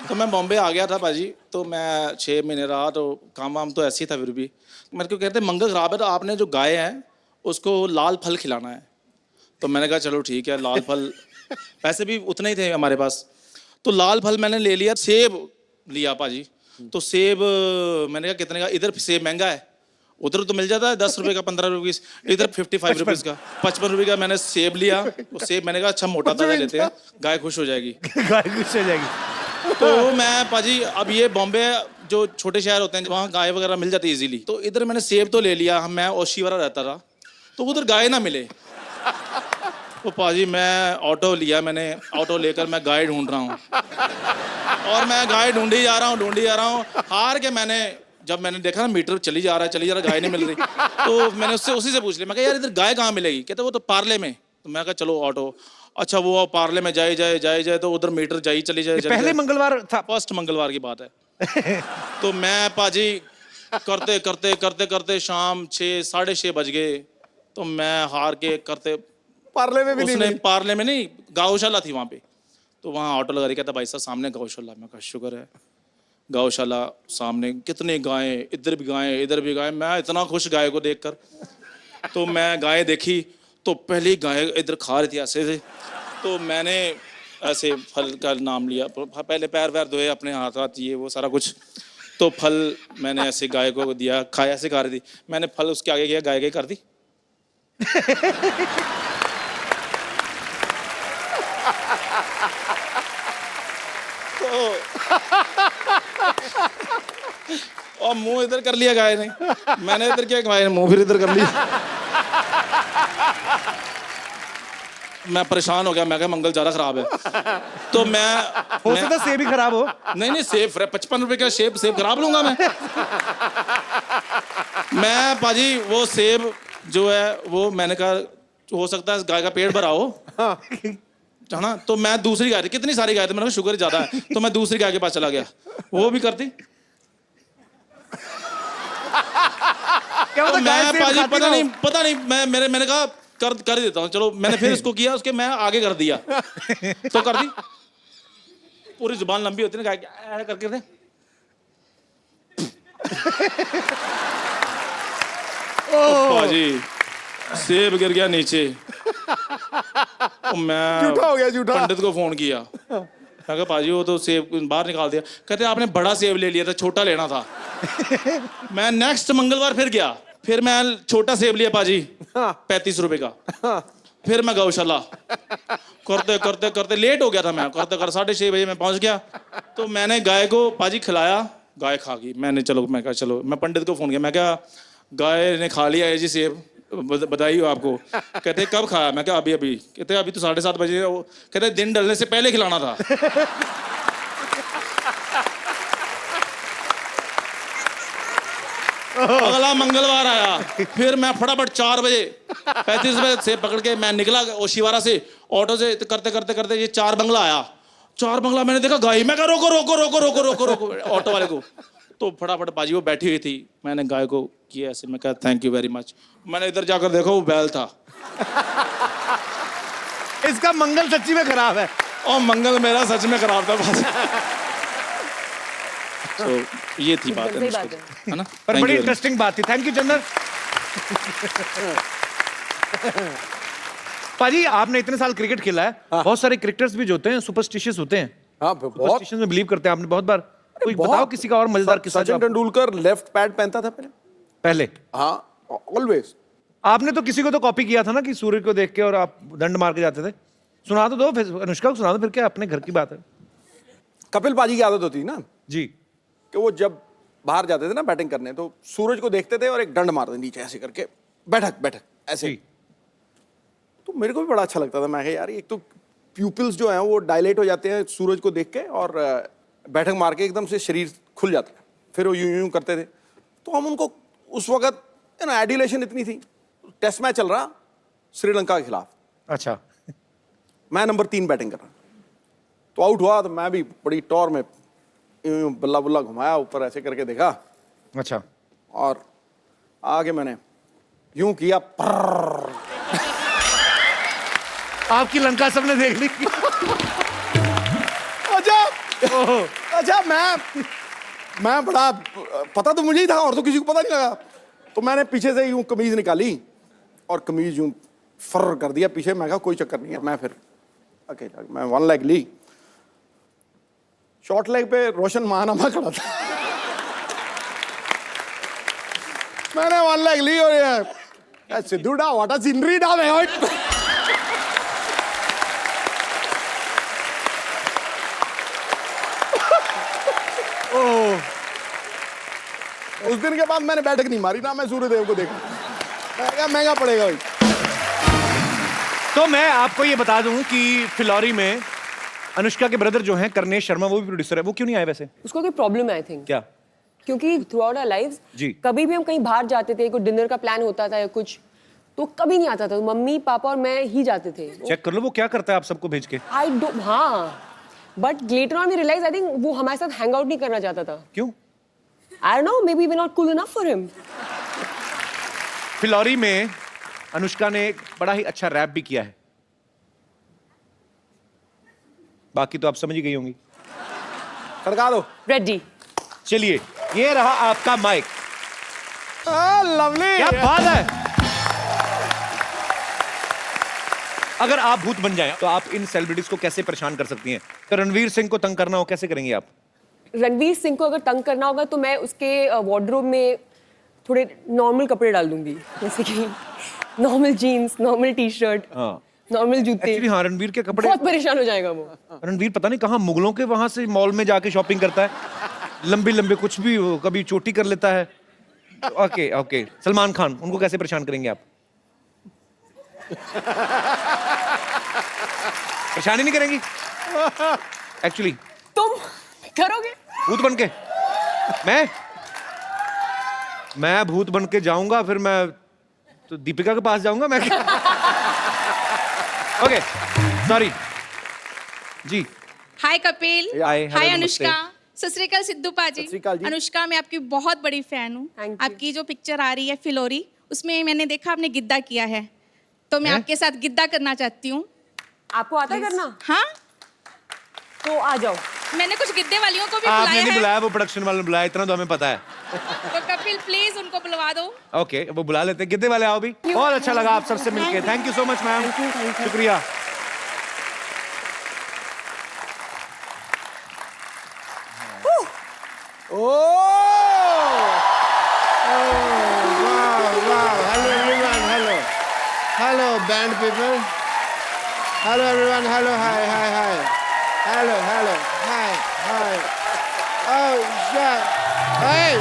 तो मैं बॉम्बे आ गया था पाजी, तो मैं 6 महीने रहा, तो काम वाम तो ऐसे ही था। फिर भी मेरे को कहते मंगल खराब है, तो आपने जो गाय है उसको लाल फल खिलाना है। तो मैंने कहा चलो ठीक है, लाल फल, पैसे भी उतने ही थे हमारे पास, तो लाल फल मैंने ले लिया। सेब लिया पाजी, तो सेब मैंने कहा कितने का, इधर सेब महंगा है, उधर तो मिल जाता है 10 रुपए का, 15 रुपए, इधर 55 रुपीज़ का, 55 रुपए का मैंने सेब लिया। वो सेब मैंने कहा अच्छा मोटा ताजा लेते हैं, गाय खुश हो जाएगी। गाय खुश हो जाएगी। तो मैं पाजी, अब ये बॉम्बे जो छोटे शहर होते हैं वहाँ गाय वगैरह मिल जाती है इजीली, तो इधर मैंने सेब तो ले लिया, मैं ओशीवारा रहता था, तो उधर गाय ना मिले। तो पाजी मैं ऑटो लिया, मैंने ऑटो लेकर मैं गाय ढूंढ रहा हूँ, और मैं गाय ढूंढी जा रहा हूँ, हार के जब मैंने देखा ना मीटर चली जा रहा है, गाय नहीं मिल रही, तो मैंने उसी से पूछ लिया, मैं कहा यार इधर गाय कहाँ मिलेगी? कहते वो तो पार्ले में। तो मैं कहा चलो ऑटो, अच्छा वो पार्ले में जाए तो उधर मीटर चली जाए। पहले मंगलवार था, फर्स्ट मंगलवार की बात है। तो मैं पाजी करते शाम 6 साढ़े 6 बज गए, तो मैं हार के करते, पार्ले में भी नहीं उसने मिली। पार्ले में नहीं, गौशाला थी वहाँ पे, तो वहाँ ऑटो लगा रही, कहता भाई साहब सामने गौशाला। मैं कहा शुक्र है, गौशाला सामने, कितनी गायें, इधर भी गायें इधर भी गायें, मैं इतना खुश गाय को देखकर। तो मैं गाय देखी, तो पहली गाय इधर खा रही थी ऐसे से, तो मैंने ऐसे फल का नाम लिया, पहले पैर वैर धोए अपने हाथ ये वो सारा कुछ, तो फल मैंने ऐसे गाय को दिया, खाया, ऐसे खा रही थी, मैंने फल उसके आगे किया, गाय कर दी। और मुंह इधर कर लिया गाय ने, मैंने इधर किया, गाय ने मुंह फिर इधर कर लिया। मैं परेशान हो गया, मैं कहा मंगल ज्यादा खराब है। तो मैं हो सकता सेब ही खराब हो। नहीं सेब 55 रुपए का सेब खराब लूंगा मैं पाजी वो सेब जो है वो मैंने कहा हो सकता है गाय का पेट भरा हो, है ना। तो मैं दूसरी गाय थी, कितनी सारी गाय थी, मैंने कहा शुगर ज्यादा है, तो मैं दूसरी गाय के पास चला गया, वो भी करती। क्या तो गाय मैं सेब पाजी खाती ना हो? पता नहीं मैंने कहा कर ही देता हूँ, चलो मैंने फिर इसको किया, उसके मैं आगे कर दिया, तो कर दी। पूरी जुबान लंबी होती है ना गाय की, करके दे। पाजी सेब गिर गया नीचे, तो मैं झूठा हो गया, झूठा। पंडित को फोन किया, मैं कहा पाजी वो तो सेब बाहर निकाल दिया। कहते आपने बड़ा सेब ले लिया था, छोटा लेना था। मैं नेक्स्ट मंगलवार फिर गया, फिर मैं छोटा सेब लिया पाजी 35 रुपए का। फिर मैं गौशाला करते लेट हो गया था, मैं करते 6:30 बजे मैं पहुंच गया। तो मैंने गाय को पाजी खिलाया, गाय खा गई। मैं कहा चलो, मैं पंडित को फोन किया, मैं क्या गाय ने खा लिया है जी सेब, बधाई हो आपको। कहते कब खाया? मैं क्या अभी। कहते अभी तो 7:30 बजे। कहते दिन ढलने से पहले खिलाना था। अगला मंगलवार आया, फिर मैं फटाफट 4 बजे 35 बजे से पकड़ के मैं निकला ओशीवारा से, ऑटो से करते ये 4 बंगला आया। 4 बंगला मैंने देखा गाय, मैं कहा रोको ऑटो वाले को। तो फटाफट बाजी वो बैठी हुई थी, मैंने गाय को किया ऐसे, मैं कहा थैंक यू वेरी मच। मैंने इधर जाकर देखा वो बैल था। इसका मंगल सच्ची में खराब है। और मंगल मेरा सच में खराब था बस। तो ये थी बात है ना। पर बड़ी इंटरेस्टिंग बात थी। थैंक यू चंदन। पाजी आपने इतने साल क्रिकेट खेला है, बहुत सारे क्रिकेटर्स भी जो होते हैं सुपरस्टिशियस होते हैं। हाँ बहुत सुपरस्टिशन में बिलीव करते हैं। आपने बहुत बार कोई बताओ किसी का और मजेदार किस्सा जो सचिन तेंदुलकर लेफ्ट पैड पहनता था पहले। पहले हाँ, ऑलवेज। आपने तो किसी को तो कॉपी किया था ना कि सूर्य को देख के और आप दंड मार के जाते थे। सुना तो दो फिर, अनुष्का को सुना दो फिर, क्या अपने घर की बात है। कपिल पाजी की आदत होती ना जी कि वो जब बाहर जाते थे ना बैटिंग करने, तो सूरज को देखते थे और एक डंड मारते नीचे ऐसे करके, बैठक बैठक ऐसे। जी। तो मेरे को भी बड़ा अच्छा लगता था। मैं कहा यार, एक तो प्यूपिल्स जो हैं वो डायलेट हो जाते हैं सूरज को देख के, और बैठक मार के एकदम से शरीर खुल जाता है, फिर वो यूं यूं करते थे। तो हम उनको उस वक्त ना एडुलेशन इतनी थी, टेस्ट मैच चल रहा श्रीलंका के खिलाफ, अच्छा। मैं नंबर 3 बैटिंग कर रहा, तो आउट हुआ तो मैं भी बड़ी टॉर में यूं यूं बल्ला बुल्ला घुमाया, ऊपर ऐसे करके देखा, अच्छा। और आगे मैंने यूं किया, पर्र। आपकी लंका सबने देख ली। अच्छा, मैं बड़ा, पता तो मुझे ही था और तो किसी को पता नहीं लगा। तो मैंने पीछे से यूं कमीज निकाली और कमीज यूं फर कर दिया पीछे। मैं कहा कोई चक्कर नहीं है, मैं फिर अकेला, मैं 1 लेग ली। शॉर्ट लेग पे रोशन महानामा खड़ा था। मैंने 1 लेग ली और ये सिद्धू डा वाटा सीनरी डा में उस दिन के बाद मैंने बैठक नहीं मारी ना, मैं सूर्यदेव को देखा, महंगा पड़ेगा भाई। तो मैं आपको ये बता दूं कि फिलौरी में अनुष्का के ब्रदर जो हैं करनेश शर्मा, वो भी प्रोड्यूसर है। वो क्यों नहीं आए वैसे? उसको कोई प्रॉब्लम है आई थिंक। क्या? क्योंकि थ्रू आउट आवर लाइव्स जी। कभी भी हम कहीं बाहर जाते थे, कोई डिनर का प्लान होता था या कुछ, तो कभी नहीं आता था। मम्मी पापा और मैं ही जाते थे। चेक कर लो वो क्या करता है आप सबको भेज के। आई डोंट, हाँ, but later on we realise I think वो हमारे साथ हैंग आउट नहीं करना चाहता था। क्यों? I don't know, maybe we not cool enough for him. Phillauri में अनुष्का ने एक बड़ा ही अच्छा रैप भी किया है, बाकी तो आप समझ ही गई होंगी। खड़का दो। रेडी। चलिए, ये रहा आपका माइक। लवली, क्या बात है। अगर आप भूत बन जाएं तो आप इन सेलिब्रिटीज को कैसे परेशान कर सकती हैं? तो रणवीर सिंह को तंग करना हो, कैसे करेंगी आप? रणवीर सिंह को अगर तंग करना होगा तो मैं उसके वार्डरोब में थोड़े नॉर्मल कपड़े डाल दूंगी, जैसे कि normal jeans, normal T shirt, हाँ, नॉर्मल जूते। एक्चुअली हाँ, रणवीर के कपड़े, बहुत परेशान हो जाएगा वो। रणवीर पता नहीं कहाँ मुगलों के वहां से मॉल में जाके शॉपिंग करता है, लंबे लंबे कुछ भी, कभी चोटी कर लेता है। ओके ओके, सलमान खान, उनको कैसे परेशान करेंगे आप? परेशान ही नहीं करेंगी एक्चुअली? तुम करोगे भूत बन के? मैं भूत बन के जाऊंगा, फिर मैं तो दीपिका के पास जाऊंगा मैं। ओके, सॉरी जी। हाय कपिल। हाय, हेलो, हाय नमस्ते। अनुष्का। सत श्री अकाल सिद्धू पाजी। सत श्री अकाल जी। अनुष्का, मैं आपकी बहुत बड़ी फैन हूँ। Thank you। आपकी जो पिक्चर आ रही है फिलौरी, उसमें मैंने देखा आपने गिद्दा किया है, तो मैं हैं? आपके साथ गिद्दा करना चाहती हूँ। आपको आता है करना? हाँ, तो आ जाओ। मैंने कुछ गिद्दे वालियों को भी आपने बुलाया नहीं है, बुलाया, वो प्रोडक्शन वाले ने बुलाया, इतना तो हमें पता है। तो कपिल प्लीज उनको बुलवा दो। ओके, वो बुला लेते हैं। कितने वाले आओ भी। बहुत अच्छा लगा आप सबसे मिलके। Thank you so much ma'am, शुक्रिया। Hello, band people. Hello, everyone. Hello, hi. Hello, hi. Oh, shit. Hey!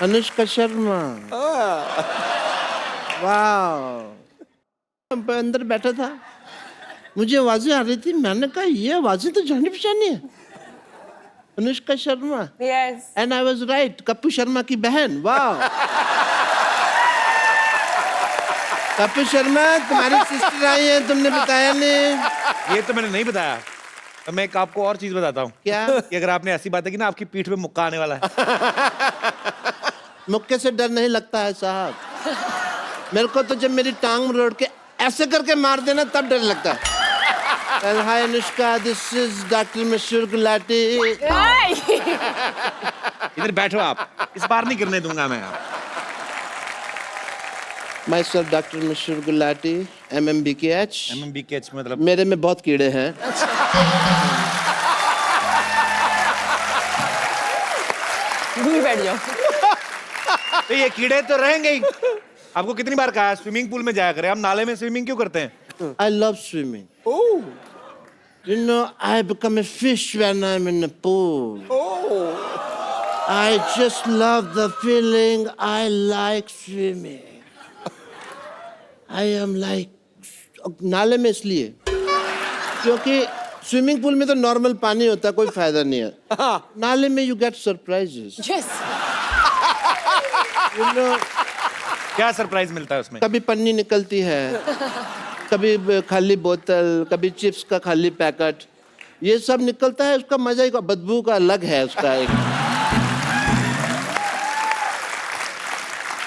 Anushka Sharma. वाह, अंदर बैठा था, मुझे आवाजें आ रही थी, मैंने कहा ये आवाजें तो जानी पहचानी है, Anushka Sharma. Yes. And I was right, Kappu Sharma की बहन। वाह, कप्पू शर्मा तुम्हारी सिस्टर आई है, तुमने बताया नहीं। ये तो मैंने नहीं बताया। तो मैं एक आपको और चीज बताता हूँ। क्या? कि अगर आपने ऐसी बात है कि ना, आपकी पीठ पे मुक्का आने वाला है। मुक्के से डर नहीं लगता है साहब, मेरे को तो जब मेरी टांग रोड़ के ऐसे करके मार देना तब डर लगता है। हाय अनुष्का, दिस इज डॉक्टर मशहूर गुलाटी। इधर बैठो आप, इस बार नहीं गिरने दूंगा मैं। माई सेल्फ डॉक्टर मशहूर गुलाटी, MMBKH। MMBKH मतलब? मेरे में बहुत कीड़े हैं। दूर बैठ जाओ। तो ये कीड़े तो रहेंगे ही। आपको कितनी बार कहा स्विमिंग पूल में जाया करें, आप नाले में स्विमिंग क्यों करते हैं? I love swimming. Oh. You know, I become a fish when I'm in the pool. Oh. I just love the feeling. I like swimming. I am like नाले में इसलिए क्योंकि स्विमिंग पूल में तो नॉर्मल पानी होता है, कोई फायदा नहीं है। नाले में you get surprises. Yes. You know, क्या सरप्राइज मिलता है उसमें? कभी पन्नी निकलती है, कभी खाली बोतल, कभी चिप्स का खाली पैकेट, ये सब निकलता है। उसका मजा ही बदबू का अलग है उसका एक।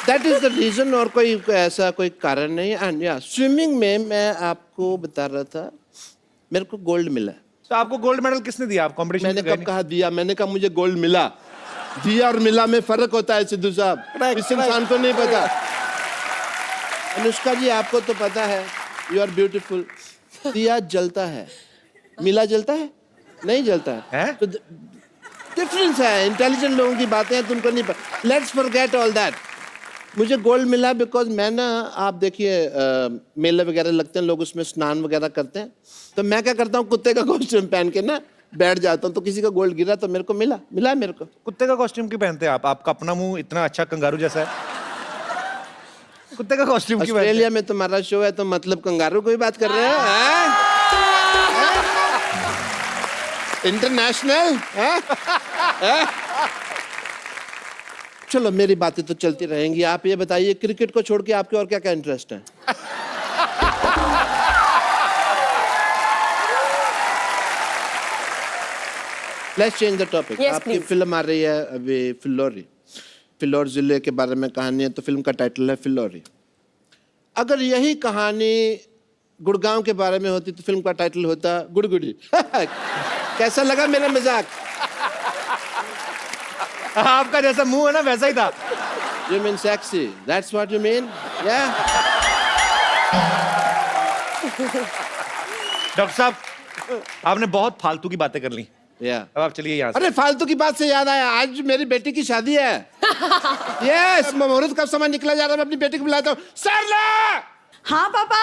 दैट इज द रीजन, और कोई ऐसा कोई कारण नहीं। एंड या स्विमिंग में मैं आपको बता रहा था, मेरे को गोल्ड मिला। तो आपको गोल्ड मेडल किसने दिया? आप कॉम्पिटिशन मैंने कब कहा दिया? मैंने कहा मुझे गोल्ड मिला। दिया और मिला में फर्क होता है सिद्धू साहब, इस इंसान को नहीं पता। अनुष्का जी आपको तो पता है, यू आर ब्यूटीफुल। दिया जलता है, मिला जलता है? नहीं जलता है। तो डिफरेंस है, इंटेलिजेंट लोगों की बातें हैं, तुमको नहीं पता। Let's forget all that. मुझे गोल्ड मिला बिकॉज मैं ना, आप देखिए मेले वगैरह लगते हैं, लोग उसमें स्नान वगैरह करते हैं, तो मैं क्या करता हूँ, कुत्ते का कॉस्ट्यूम पहन के ना बैठ जाता हूँ, तो किसी का गोल्ड गिरा तो मेरे को मिला है मेरे को। कुत्ते का कॉस्ट्यूम क्यों पहनते हैं आप? आपका अपना मुंह इतना अच्छा कंगारू जैसा है, कुत्ते का कॉस्ट्यूम क्यों? ऑस्ट्रेलिया में तुम्हारा शो है तो मतलब कंगारू को ही बात कर रहे हैं? इंटरनेशनल? चलो मेरी बातें तो चलती रहेंगी। आप ये बताइए, क्रिकेट को छोड़ के आपके और क्या क्या इंटरेस्ट है? Let's change the topic. Yes, आपकी please. फिल्म आ रही है अभी, फिल्लौरी। फिल्लौर जिले के बारे में कहानी है, तो फिल्म का टाइटल है फिल्लौरी। अगर यही कहानी गुड़गांव के बारे में होती तो फिल्म का टाइटल होता गुड़गुड़ी। कैसा लगा मेरा मजाक? आपका जैसा मुंह है ना वैसा ही था। You mean sexy? That's what you mean? Yeah. Doctor साहब, आपने बहुत फालतू की बातें कर ली। Yeah. अब आप चलिए यहाँ से। अरे फालतू की बात से याद आया, आज मेरी बेटी की शादी है। यस, मुहूर्त का समय निकला जा रहा है, मैं अपनी बेटी को बुलाता हूँ। सरला! हाँ पापा।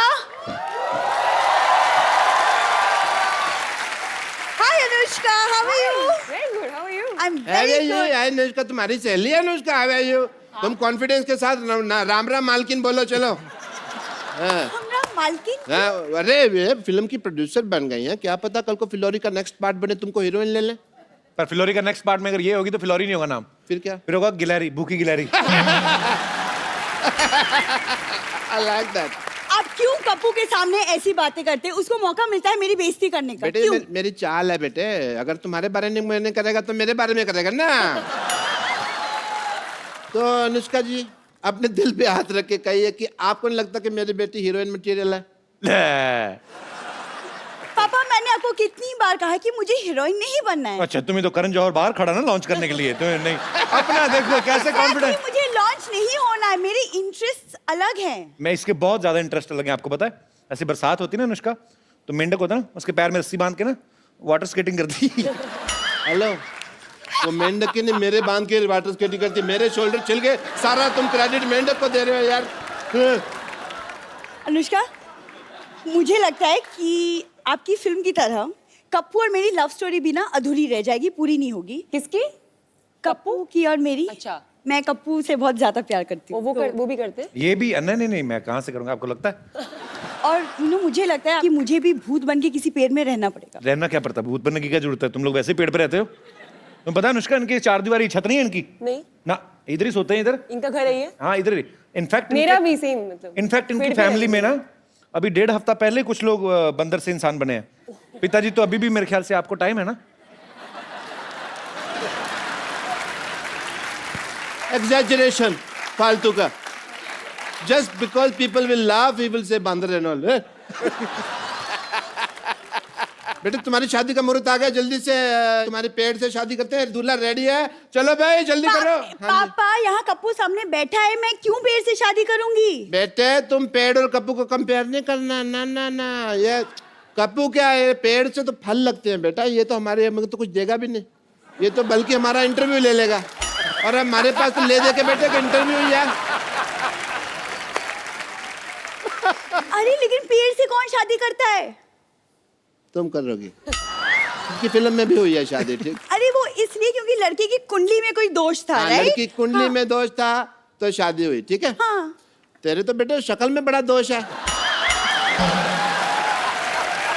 Hi Anushka, how are you? Very good. How are you? I am very good. Anushka तुम्हारी सहेली है अनुष्का, हाउ आर यू? तुम कॉन्फिडेंस के साथ राम राम मालकिन बोलो, चलो। हाँ। हमरा मालकिन। हाँ, अरे ये फिल्म की प्रोड्यूसर बन गई हैं, क्या पता कल को फिल्लौरी का नेक्स्ट पार्ट बने, तुमको हीरोइन ले लें। पर फिल्लौरी का नेक्स्ट पार्ट में अगर ये होगी तो फिल्लौरी नहीं होगा नाम, फिर क्या? फिर होगा गिलहरी, भूखी गिलहरी। I like that. आप क्यों कप्पू के सामने ऐसी बातें करते हैं? उसको मौका मिलता है मेरी बेइज्जती करने का। बेटे क्यों? मेरी चाल है बेटे, अगर तुम्हारे बारे में मैंने करेगा तो मेरे बारे में करेगा ना। तो अनुष्का जी अपने दिल पे हाथ रख के कहिए कि आपको नहीं लगता कि मेरी बेटी हीरोइन मटेरियल है? पापा मैंने आपको कितनी बार कहा है कि मुझे हीरोइन नहीं बनना है। अच्छा, तुम्हें तो करण जौहर बाहर खड़ा ना लॉन्च करने के लिए, तो नहीं अपना देखो कैसे कॉन्फिडेंस। मुझे लॉन्च नहीं होना है, मेरे इंटरेस्ट अलग हैं। मैं इसके बहुत ज्यादा इंटरेस्ट लगे, आपको पता है? ऐसी बरसात होती ना अनुष्का, तो मेंढक होता ना, उसके पैर में रस्सी बांध के ना वाटर स्केटिंग करती। हेलो, वो मेंढक ने मेरे बांध के वाटर स्केटिंग करती, मेरे शोल्डर छिल गए, सारा तुम क्रेडिट मेंढक को दे रहे हो यार। अनुष्का, मुझे लगता है कि आपकी फिल्म की तरह कप्पू और मेरी लव स्टोरी भी ना अधूरी रह जाएगी, पूरी नहीं होगी। किसकी? कप्पू की और मेरी। अच्छा। मैं कप्पू से बहुत ज्यादा प्यार करती हूँ। वो भी करते हैं? ये भी नहीं, मैं कहाँ से करूंगा, आपको लगता है? और मुझे लगता है कि मुझे भी भूत बन के किसी पेड़ में रहना पड़ेगा। रहना क्या पड़ता है? भूत बनने की क्या जरूरत है? तुम लोग वैसे ही पेड़ पे रहते हो। तुम पता है अनुष्का, इनकी 4 दीवारी छत नहीं है इनकी नहीं ना, इधर ही सोते हैं इधर। इनका घर है ये? हाँ इधर ही। इनफैक्ट मेरा भी सेम, मतलब इनफैक्ट इनकी पेड़ पे फैमिली रहते में ना अभी 1.5 हफ्ता पहले कुछ लोग बंदर से इंसान बने हैं। पिताजी तो अभी भी मेरे ख्याल से, आपको टाइम है ना? एग्जैजरेशन फालतू का। Just because people will laugh we will say बंदर एंड ऑल। बेटे तुम्हारी शादी का मुहूर्त आ गया, जल्दी से तुम्हारे पेड़ से शादी करते हैं, दूल्हा रेडी है, चलो भाई जल्दी करो। पापा यहाँ कप्पू सामने बैठा है, मैं क्यों पेड़ से शादी करूंगी? बेटे तुम पेड़ और कप्पू को कंपेयर नहीं करना, ना ना ना। ये कप्पू क्या है, पेड़ से तो फल लगते हैं बेटा, ये तो हमारे हमें तो कुछ देगा भी नहीं, ये तो बल्कि हमारा इंटरव्यू ले लेगा। और हमारे पास तो ले दे के बेटे का इंटरव्यू ही है। अरे लेकिन पेड़ से कौन शादी करता है? तुम करोगी की फिल्म में भी हुई है शादी, ठीक? अरे वो इसलिए क्योंकि लड़के की कुंडली में कोई दोष था, हाँ, राइट? लड़की कुंडली में दोष था तो शादी हुई, ठीक है? हाँ। तेरे तो बेटे शक्ल में बड़ा दोष है।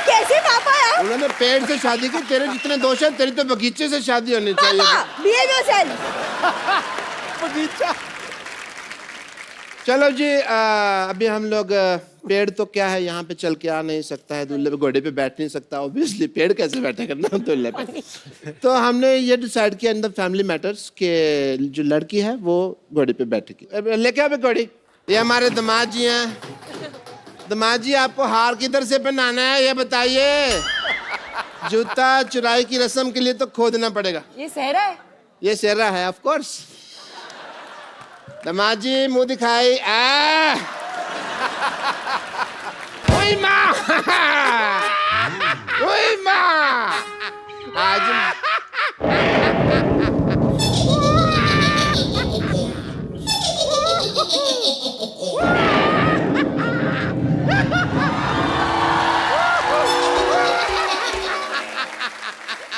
कैसे पापा यार? उन्होंने पेड़ से शादी की, तेरे जितने दोष है तेरी तो बगीचे से शादी होनी चाहिए। behave yourself. बगीचा। चलो जी, अभी हम लोग पेड़ तो क्या है, यहाँ पे चल के आ नहीं सकता है, दूल्हे पे घोड़े पे बैठ नहीं सकता, ऑब्वियसली पेड़ कैसे बैठे करना दूल्हे पे। तो हमने ये डिसाइड किया इन द फैमिली मैटर्स कि जो लड़की है वो घोड़े पे बैठेगी। लेके आओ घोड़ी। ये हमारे दामाद जी हैं। दामाद जी, आपको हार किधर से पहनाना है ये बताइए। जूता चुराई की रस्म के लिए तो खोदना पड़ेगा। ये सहरा है? ये सेहरा है, ऑफ कोर्स। दामाद जी मुंह दिखाई। ओए माँ, ओए माँ, आज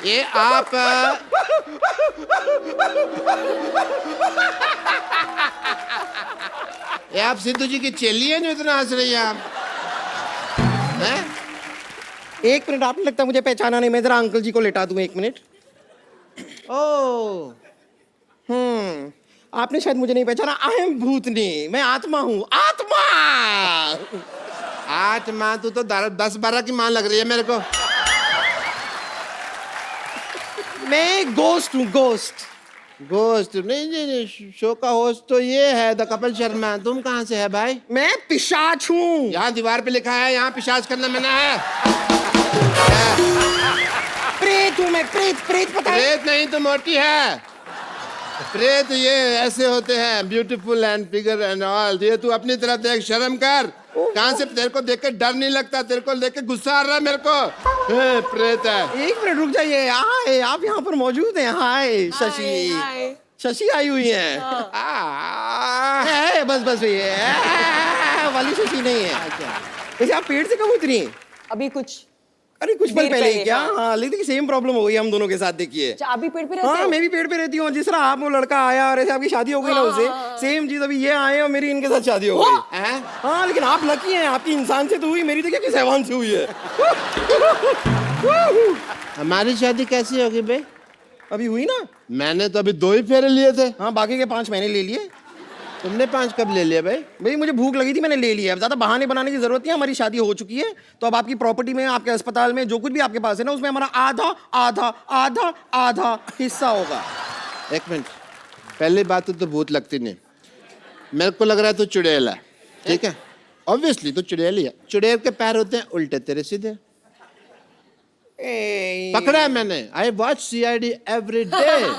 ये आप ये आप सिद्धू जी की चेली है जो इतना हंस रही है आप? हैं? एक मिनट, आपने लगता है मुझे पहचाना नहीं, मैं जरा अंकल जी को लेटा दूं, एक मिनट। ओ, आपने शायद मुझे नहीं पहचाना। आई एम भूतनी, मैं आत्मा हूँ, आत्मा। आत्मा? तू तो 10-12 की मां लग रही है मेरे को। मैं गोस्ट हूँ, गोस्ट। गोस्ट? नहीं, शो का होस्ट तो ये है द कपिल शर्मा। तुम कहाँ से है भाई? मैं पिशाच हूँ। यहाँ दीवार पे लिखा है यहाँ पिशाच करना मना है। प्रेत हूँ मैं, प्रेत। प्रेत पता है? प्रेत नहीं तो मोटी है। प्रेत ये ऐसे होते हैं, beautiful and figure and all. ये तू अपनी तरफ देख, शर्म कर। कहाँ से तेरे को देख के डर नहीं लगता? तेरे को देख के गुस्सा आ रहा है मेरे को। प्रेत है। एक मिनट रुक जाइए। हाय, आप यहाँ पर मौजूद हैं? हाय शशि। शशि आई हुई है। बस ये वाली शशि नहीं है। वैसे आप पेड़ से कब उतरी? अभी कुछ अरे कुछ पल देर पहले पहले, क्या? हाँ। हाँ, लेकिन सेम प्रॉब्लम हो गई हम दोनों के साथ, देखिए। आप भी पेड़ पे रहते हाँ, हो? मैं भी पेड़ पे रहती हूँ। जिस तरह आप वो लड़का आया और ऐसे आपकी शादी हो गई ना उससे, सेम चीज अभी ये आए और मेरी इनके साथ शादी हो गई। हाँ, लेकिन आप लकी हैं, आपकी इंसान से तो हुई, मेरी देखिए किस हैवान से हुई है। हमारी शादी कैसी होगी बे? अभी हुई ना। मैंने तो अभी 2 ही फेरे लिए थे। हाँ, बाकी के 5 मैंने ले लिए। तुमने 5 कब ले लिया भाई? भाई मुझे भूख लगी थी, मैंने ले लिया। अब ज्यादा बहाने बनाने की जरूरत नहीं है, हमारी शादी हो चुकी है। तो अब आपकी प्रॉपर्टी में, आपके अस्पताल में जो कुछ भी आपके पास है ना, उसमें हमारा आधा आधा आधा आधा हिस्सा होगा। एक मिनट, पहली बात तो भूत लगती नहीं। मेरे को लग रहा है तू चुड़ैल है, ठीक है? ऑब्वियसली तू चुड़ैल ही है। चुड़ैल के पैर होते हैं उल्टे, तेरे सीधे। पकड़ा है मैंने। I watch CID every day.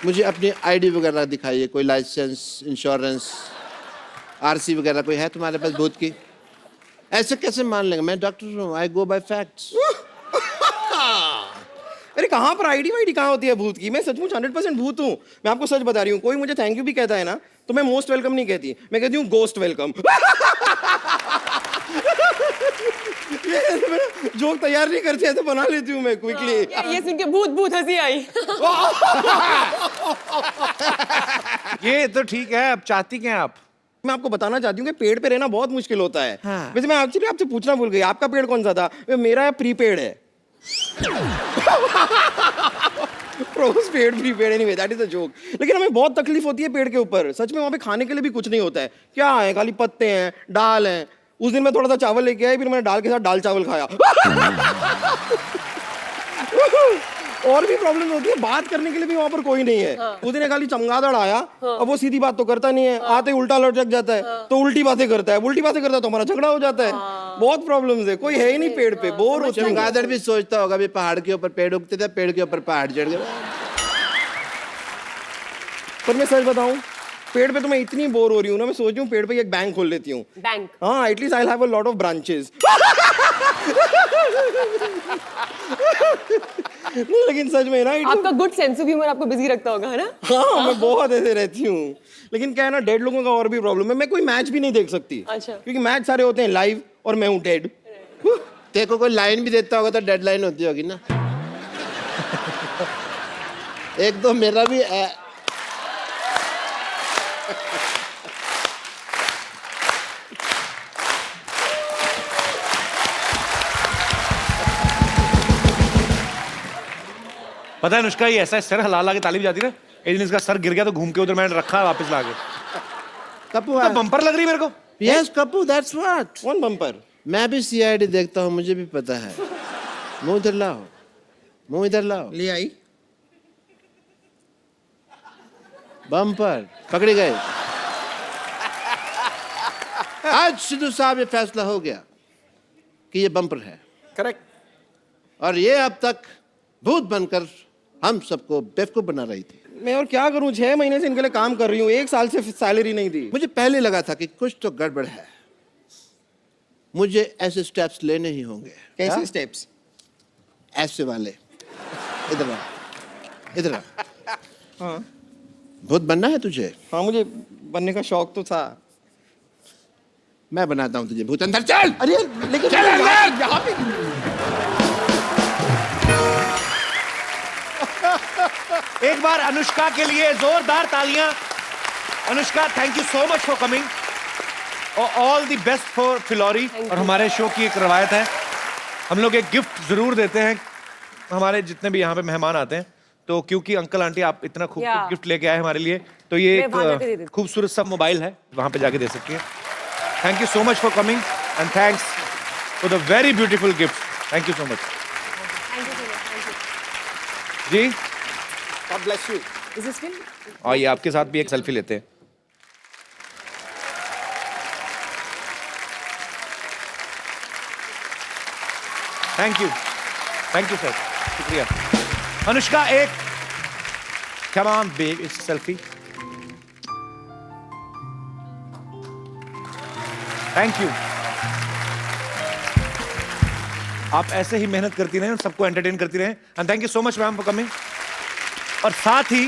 मुझे अपनी ID वगैरह दिखाइए, कोई लाइसेंस, इंश्योरेंस, RC वगैरह कोई है तुम्हारे पास भूत की? ऐसे कैसे मान लेंगे? मैं डॉक्टर हूँ, आई गो बाय फैक्ट्स। अरे कहाँ पर ID वाईडी कहाँ होती है भूत की? मैं सचमुच 100% भूत हूँ। मैं आपको सच बता रही हूँ। कोई मुझे थैंक यू भी कहता है ना, तो मैं मोस्ट वेलकम नहीं कहती, मैं कहती हूँ गोस्ट वेलकम। जोक तैयार नहीं करती, ऐसे बना लेती हूँ मैं क्विकली। ये सुन के भूत भूत हंसी आई। ये तो ठीक है, अब चाहती क्या आप? मैं आपको बताना चाहती हूँ कि पेड़ पे रहना बहुत मुश्किल होता है। हाँ। वैसे मैं आपसे पूछना भूल गई, आपका पेड़ कौन सा था? मेरा प्रीपेड है। Post paid prepaid, anyway that is a joke. लेकिन हमें बहुत तकलीफ होती है पेड़ के ऊपर। सच में वहाँ पे खाने के लिए भी कुछ नहीं होता है। क्या है? खाली पत्ते हैं, दाल है। उस दिन मैं थोड़ा सा चावल लेके आया, फिर मैंने दाल के साथ दाल चावल खाया। और भी प्रॉब्लम होती है, बात करने के लिए भी वहां पर कोई नहीं है। उस दिन खाली चमगादड़ आया, अब वो सीधी बात तो करता नहीं है, आते ही उल्टा लटक जाता है, तो उल्टी बातें करता है, उल्टी बातें करता है तो हमारा झगड़ा हो जाता है। बहुत प्रॉब्लम्स है, कोई है ही नहीं पेड़ पे, बोर होते हैं। चमगादड़ भी सोचता होगा भी पहाड़ के ऊपर पेड़ उगते थे, पेड़ के ऊपर पहाड़ चढ़ गए। पर मैं सच बताऊं, पेड़ पे तो मैं इतनी बोर हो रही हूँ ना, मैं सोच रही हूँ पेड़ पे एक बैंक खोल लेती हूँ। बैंक? हाँ, at least I have a lot of branches. नहीं, लेकिन सच में ना आपका गुड सेंस ऑफ ह्यूमर आपको बिजी रखता होगा, है ना? हाँ, मैं बहुत ऐसे रहती हूँ। लेकिन क्या है ना, डेड लोगों का और भी प्रॉब्लम है, मैं कोई मैच भी नहीं देख सकती। अच्छा। क्योंकि मैच सारे होते हैं लाइव और मैं हूँ डेड। तेरे को कोई लाइन भी देता होगा तो डेडलाइन होती होगी ना। एक तो मेरा भी पता है अनुष्का, ये ऐसा सर हला के ताली बजाती ना, एक दिन इसका सर गिर गया तो घूम के उधर मैंने रखा वापस लाके। कपूर तो बम्पर लग रही मेरे को। Yes Kapoor, that's what. कौन बम्पर? मैं भी सीआईडी देखता हूँ, मुझे भी पता है। मुंह इधर लाओ, मुंह इधर लाओ। ले आई। बम्पर पकड़े गए। आज सिद्धू साहब ये फैसला हो गया कि ये बम्पर है। करेक्ट। और ये अब तक भूत बनकर हम सबको बेवकूफ बना रही थी। मैं और क्या करूं, 6 महीने से इनके लिए काम कर रही हूँ, 1 साल से सैलरी नहीं दी। मुझे पहले लगा था कि कुछ तो गड़बड़ है, मुझे ऐसे स्टेप्स लेने ही होंगे। कैसे स्टेप्स? ऐसे वाले। इधर आ, इधर आ। हाँ। भूत बनना है तुझे? हाँ, मुझे बनने का शौक तो था। मैं बनाता हूँ तुझे भूत। अंदर चल। अरे लेकिन चल अंदर। यहाँ पे एक बार अनुष्का के लिए जोरदार तालियां। Anushka, thank you so much for coming और all the best for Phillauri. और हमारे शो की एक रवायत है, हम लोग एक गिफ्ट जरूर देते हैं हमारे जितने भी यहाँ पे मेहमान आते हैं। तो क्योंकि अंकल आंटी आप इतना खूबसूरत गिफ्ट लेके आए हमारे लिए, तो ये एक खूबसूरत सा मोबाइल है, वहां पे जाके दे सकती हैं। Thank you so much for coming and thanks for the very beautiful gift. Thank you so much जी। God bless you. Is this film? और ये आपके साथ भी एक सेल्फी लेते हैं। थैंक यू सर, शुक्रिया। अनुष्का एक come on babe, it's selfie. Thank you. आप ऐसे ही मेहनत करती रहें, सबको एंटरटेन करती रहें and thank you so much ma'am for coming. और साथ ही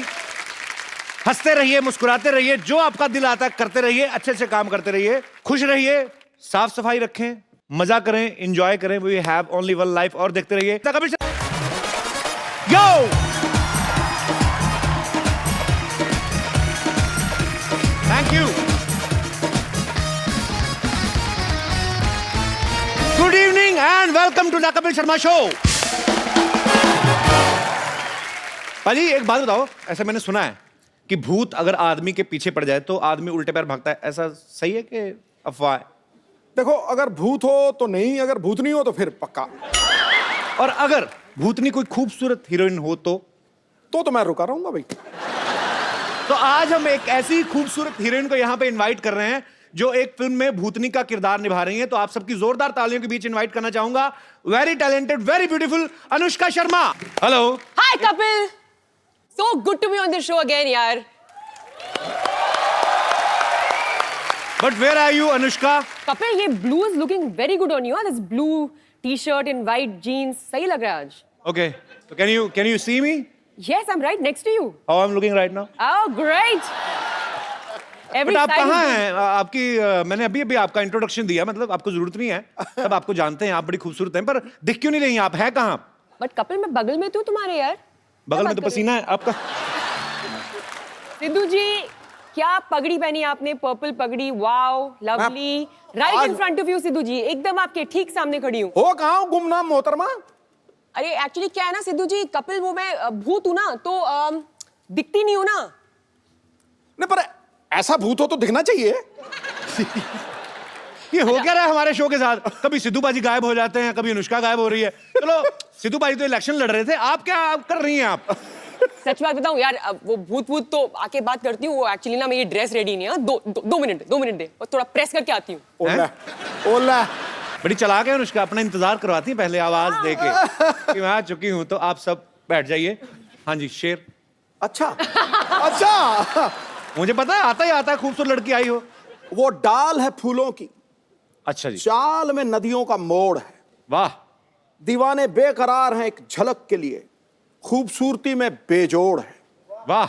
हंसते रहिए, मुस्कुराते रहिए, जो आपका दिल आता है करते रहिए, अच्छे से काम करते रहिए, खुश रहिए, साफ सफाई रखें, मजा करें, एंजॉय करें। We have only one life. और देखते रहिए yo. Thank you. Good evening and welcome to the Kapil Sharma show. पाजी एक बात बताओ, ऐसा मैंने सुना है कि भूत अगर आदमी के पीछे पड़ जाए तो आदमी उल्टे पैर भागता है, ऐसा सही है कि अफवाह है? देखो, अगर भूत हो तो नहीं, अगर भूत नहीं हो तो फिर पक्का। और अगर भूतनी कोई खूबसूरत हीरोइन हो तो मैं रुका रहूंगा भाई। तो आज हम एक ऐसी खूबसूरत हीरोइन को यहाँ पे इनवाइट कर रहे हैं जो एक फिल्म में भूतनी का किरदार निभा रही है। तो आप सबकी जोरदार तालियों के बीच इनवाइट करना चाहूंगा very talented, very beautiful Anushka Sharma. Hello. Hi Kapil, so good to be on the show again यार। But where are you, Anushka? Kapil, ये blue is looking very good on you। This blue t-shirt and white jeans सही लग रहा है आज। Okay, so can you see me? Yes, I'm right next to you। How I'm looking right now? Oh, great। But आप कहाँ हैं? आपकी मैंने अभी आपका इंट्रोडक्शन दिया, मतलब आपको जरूरत नहीं है, सब आपको जानते हैं, आप बड़ी खूबसूरत हैं, पर दिख क्यों नहीं रही? आप है कहाँ? बट कपिल, मैं बगल में तो तुम्हारे यार। बगल में तो पसीना है आपका। सिद्धू जी, क्या पगड़ी पहनी आपने, पर्पल पगड़ी, wow lovely, right in front of you Sidhu ji, एकदम आपके ठीक सामने खड़ी हूँ। हो कहाँ हूँ गुमनाम मोहतरमा? अरे एक्चुअली क्या है ना सिद्धू जी, कपिल वो मैं भूत हूँ ना, तो दिखती नहीं हूँ ना। नहीं, पर ऐसा भूत हो तो दिखना चाहिए। ये हो क्या रहा है हमारे शो के साथ? कभी सिद्धू बाजी गायब हो जाते हैं, कभी अनुष्का गायब हो रही है। चलो, सिद्धू बाजी तो इलेक्शन लड़ रहे थे, आप क्या कर रही हैं आप? सच बात बताऊं यार, वो भूत तो आके बात करती हूँ, वो एक्चुअली ना मेरी ड्रेस रेडी नहीं है। दो मिनट दे, और थोड़ा प्रेस करके आती हूँ। ओला बड़ी चालाक है अनुष्का, अपना इंतजार करवाती है पहले आवाज दे के कि मैं आ चुकी हूँ। तो आप सब बैठ जाइए। हाँ जी, शेर। अच्छा। मुझे पता है, आता ही आता है, खूबसूरत लड़की आई हो। वो डाल है फूलों की, अच्छा जी। चाल में नदियों का मोड़ है। वाह। दीवाने बेकरार हैं एक झलक के लिए, खूबसूरती में बेजोड़ है। वाह।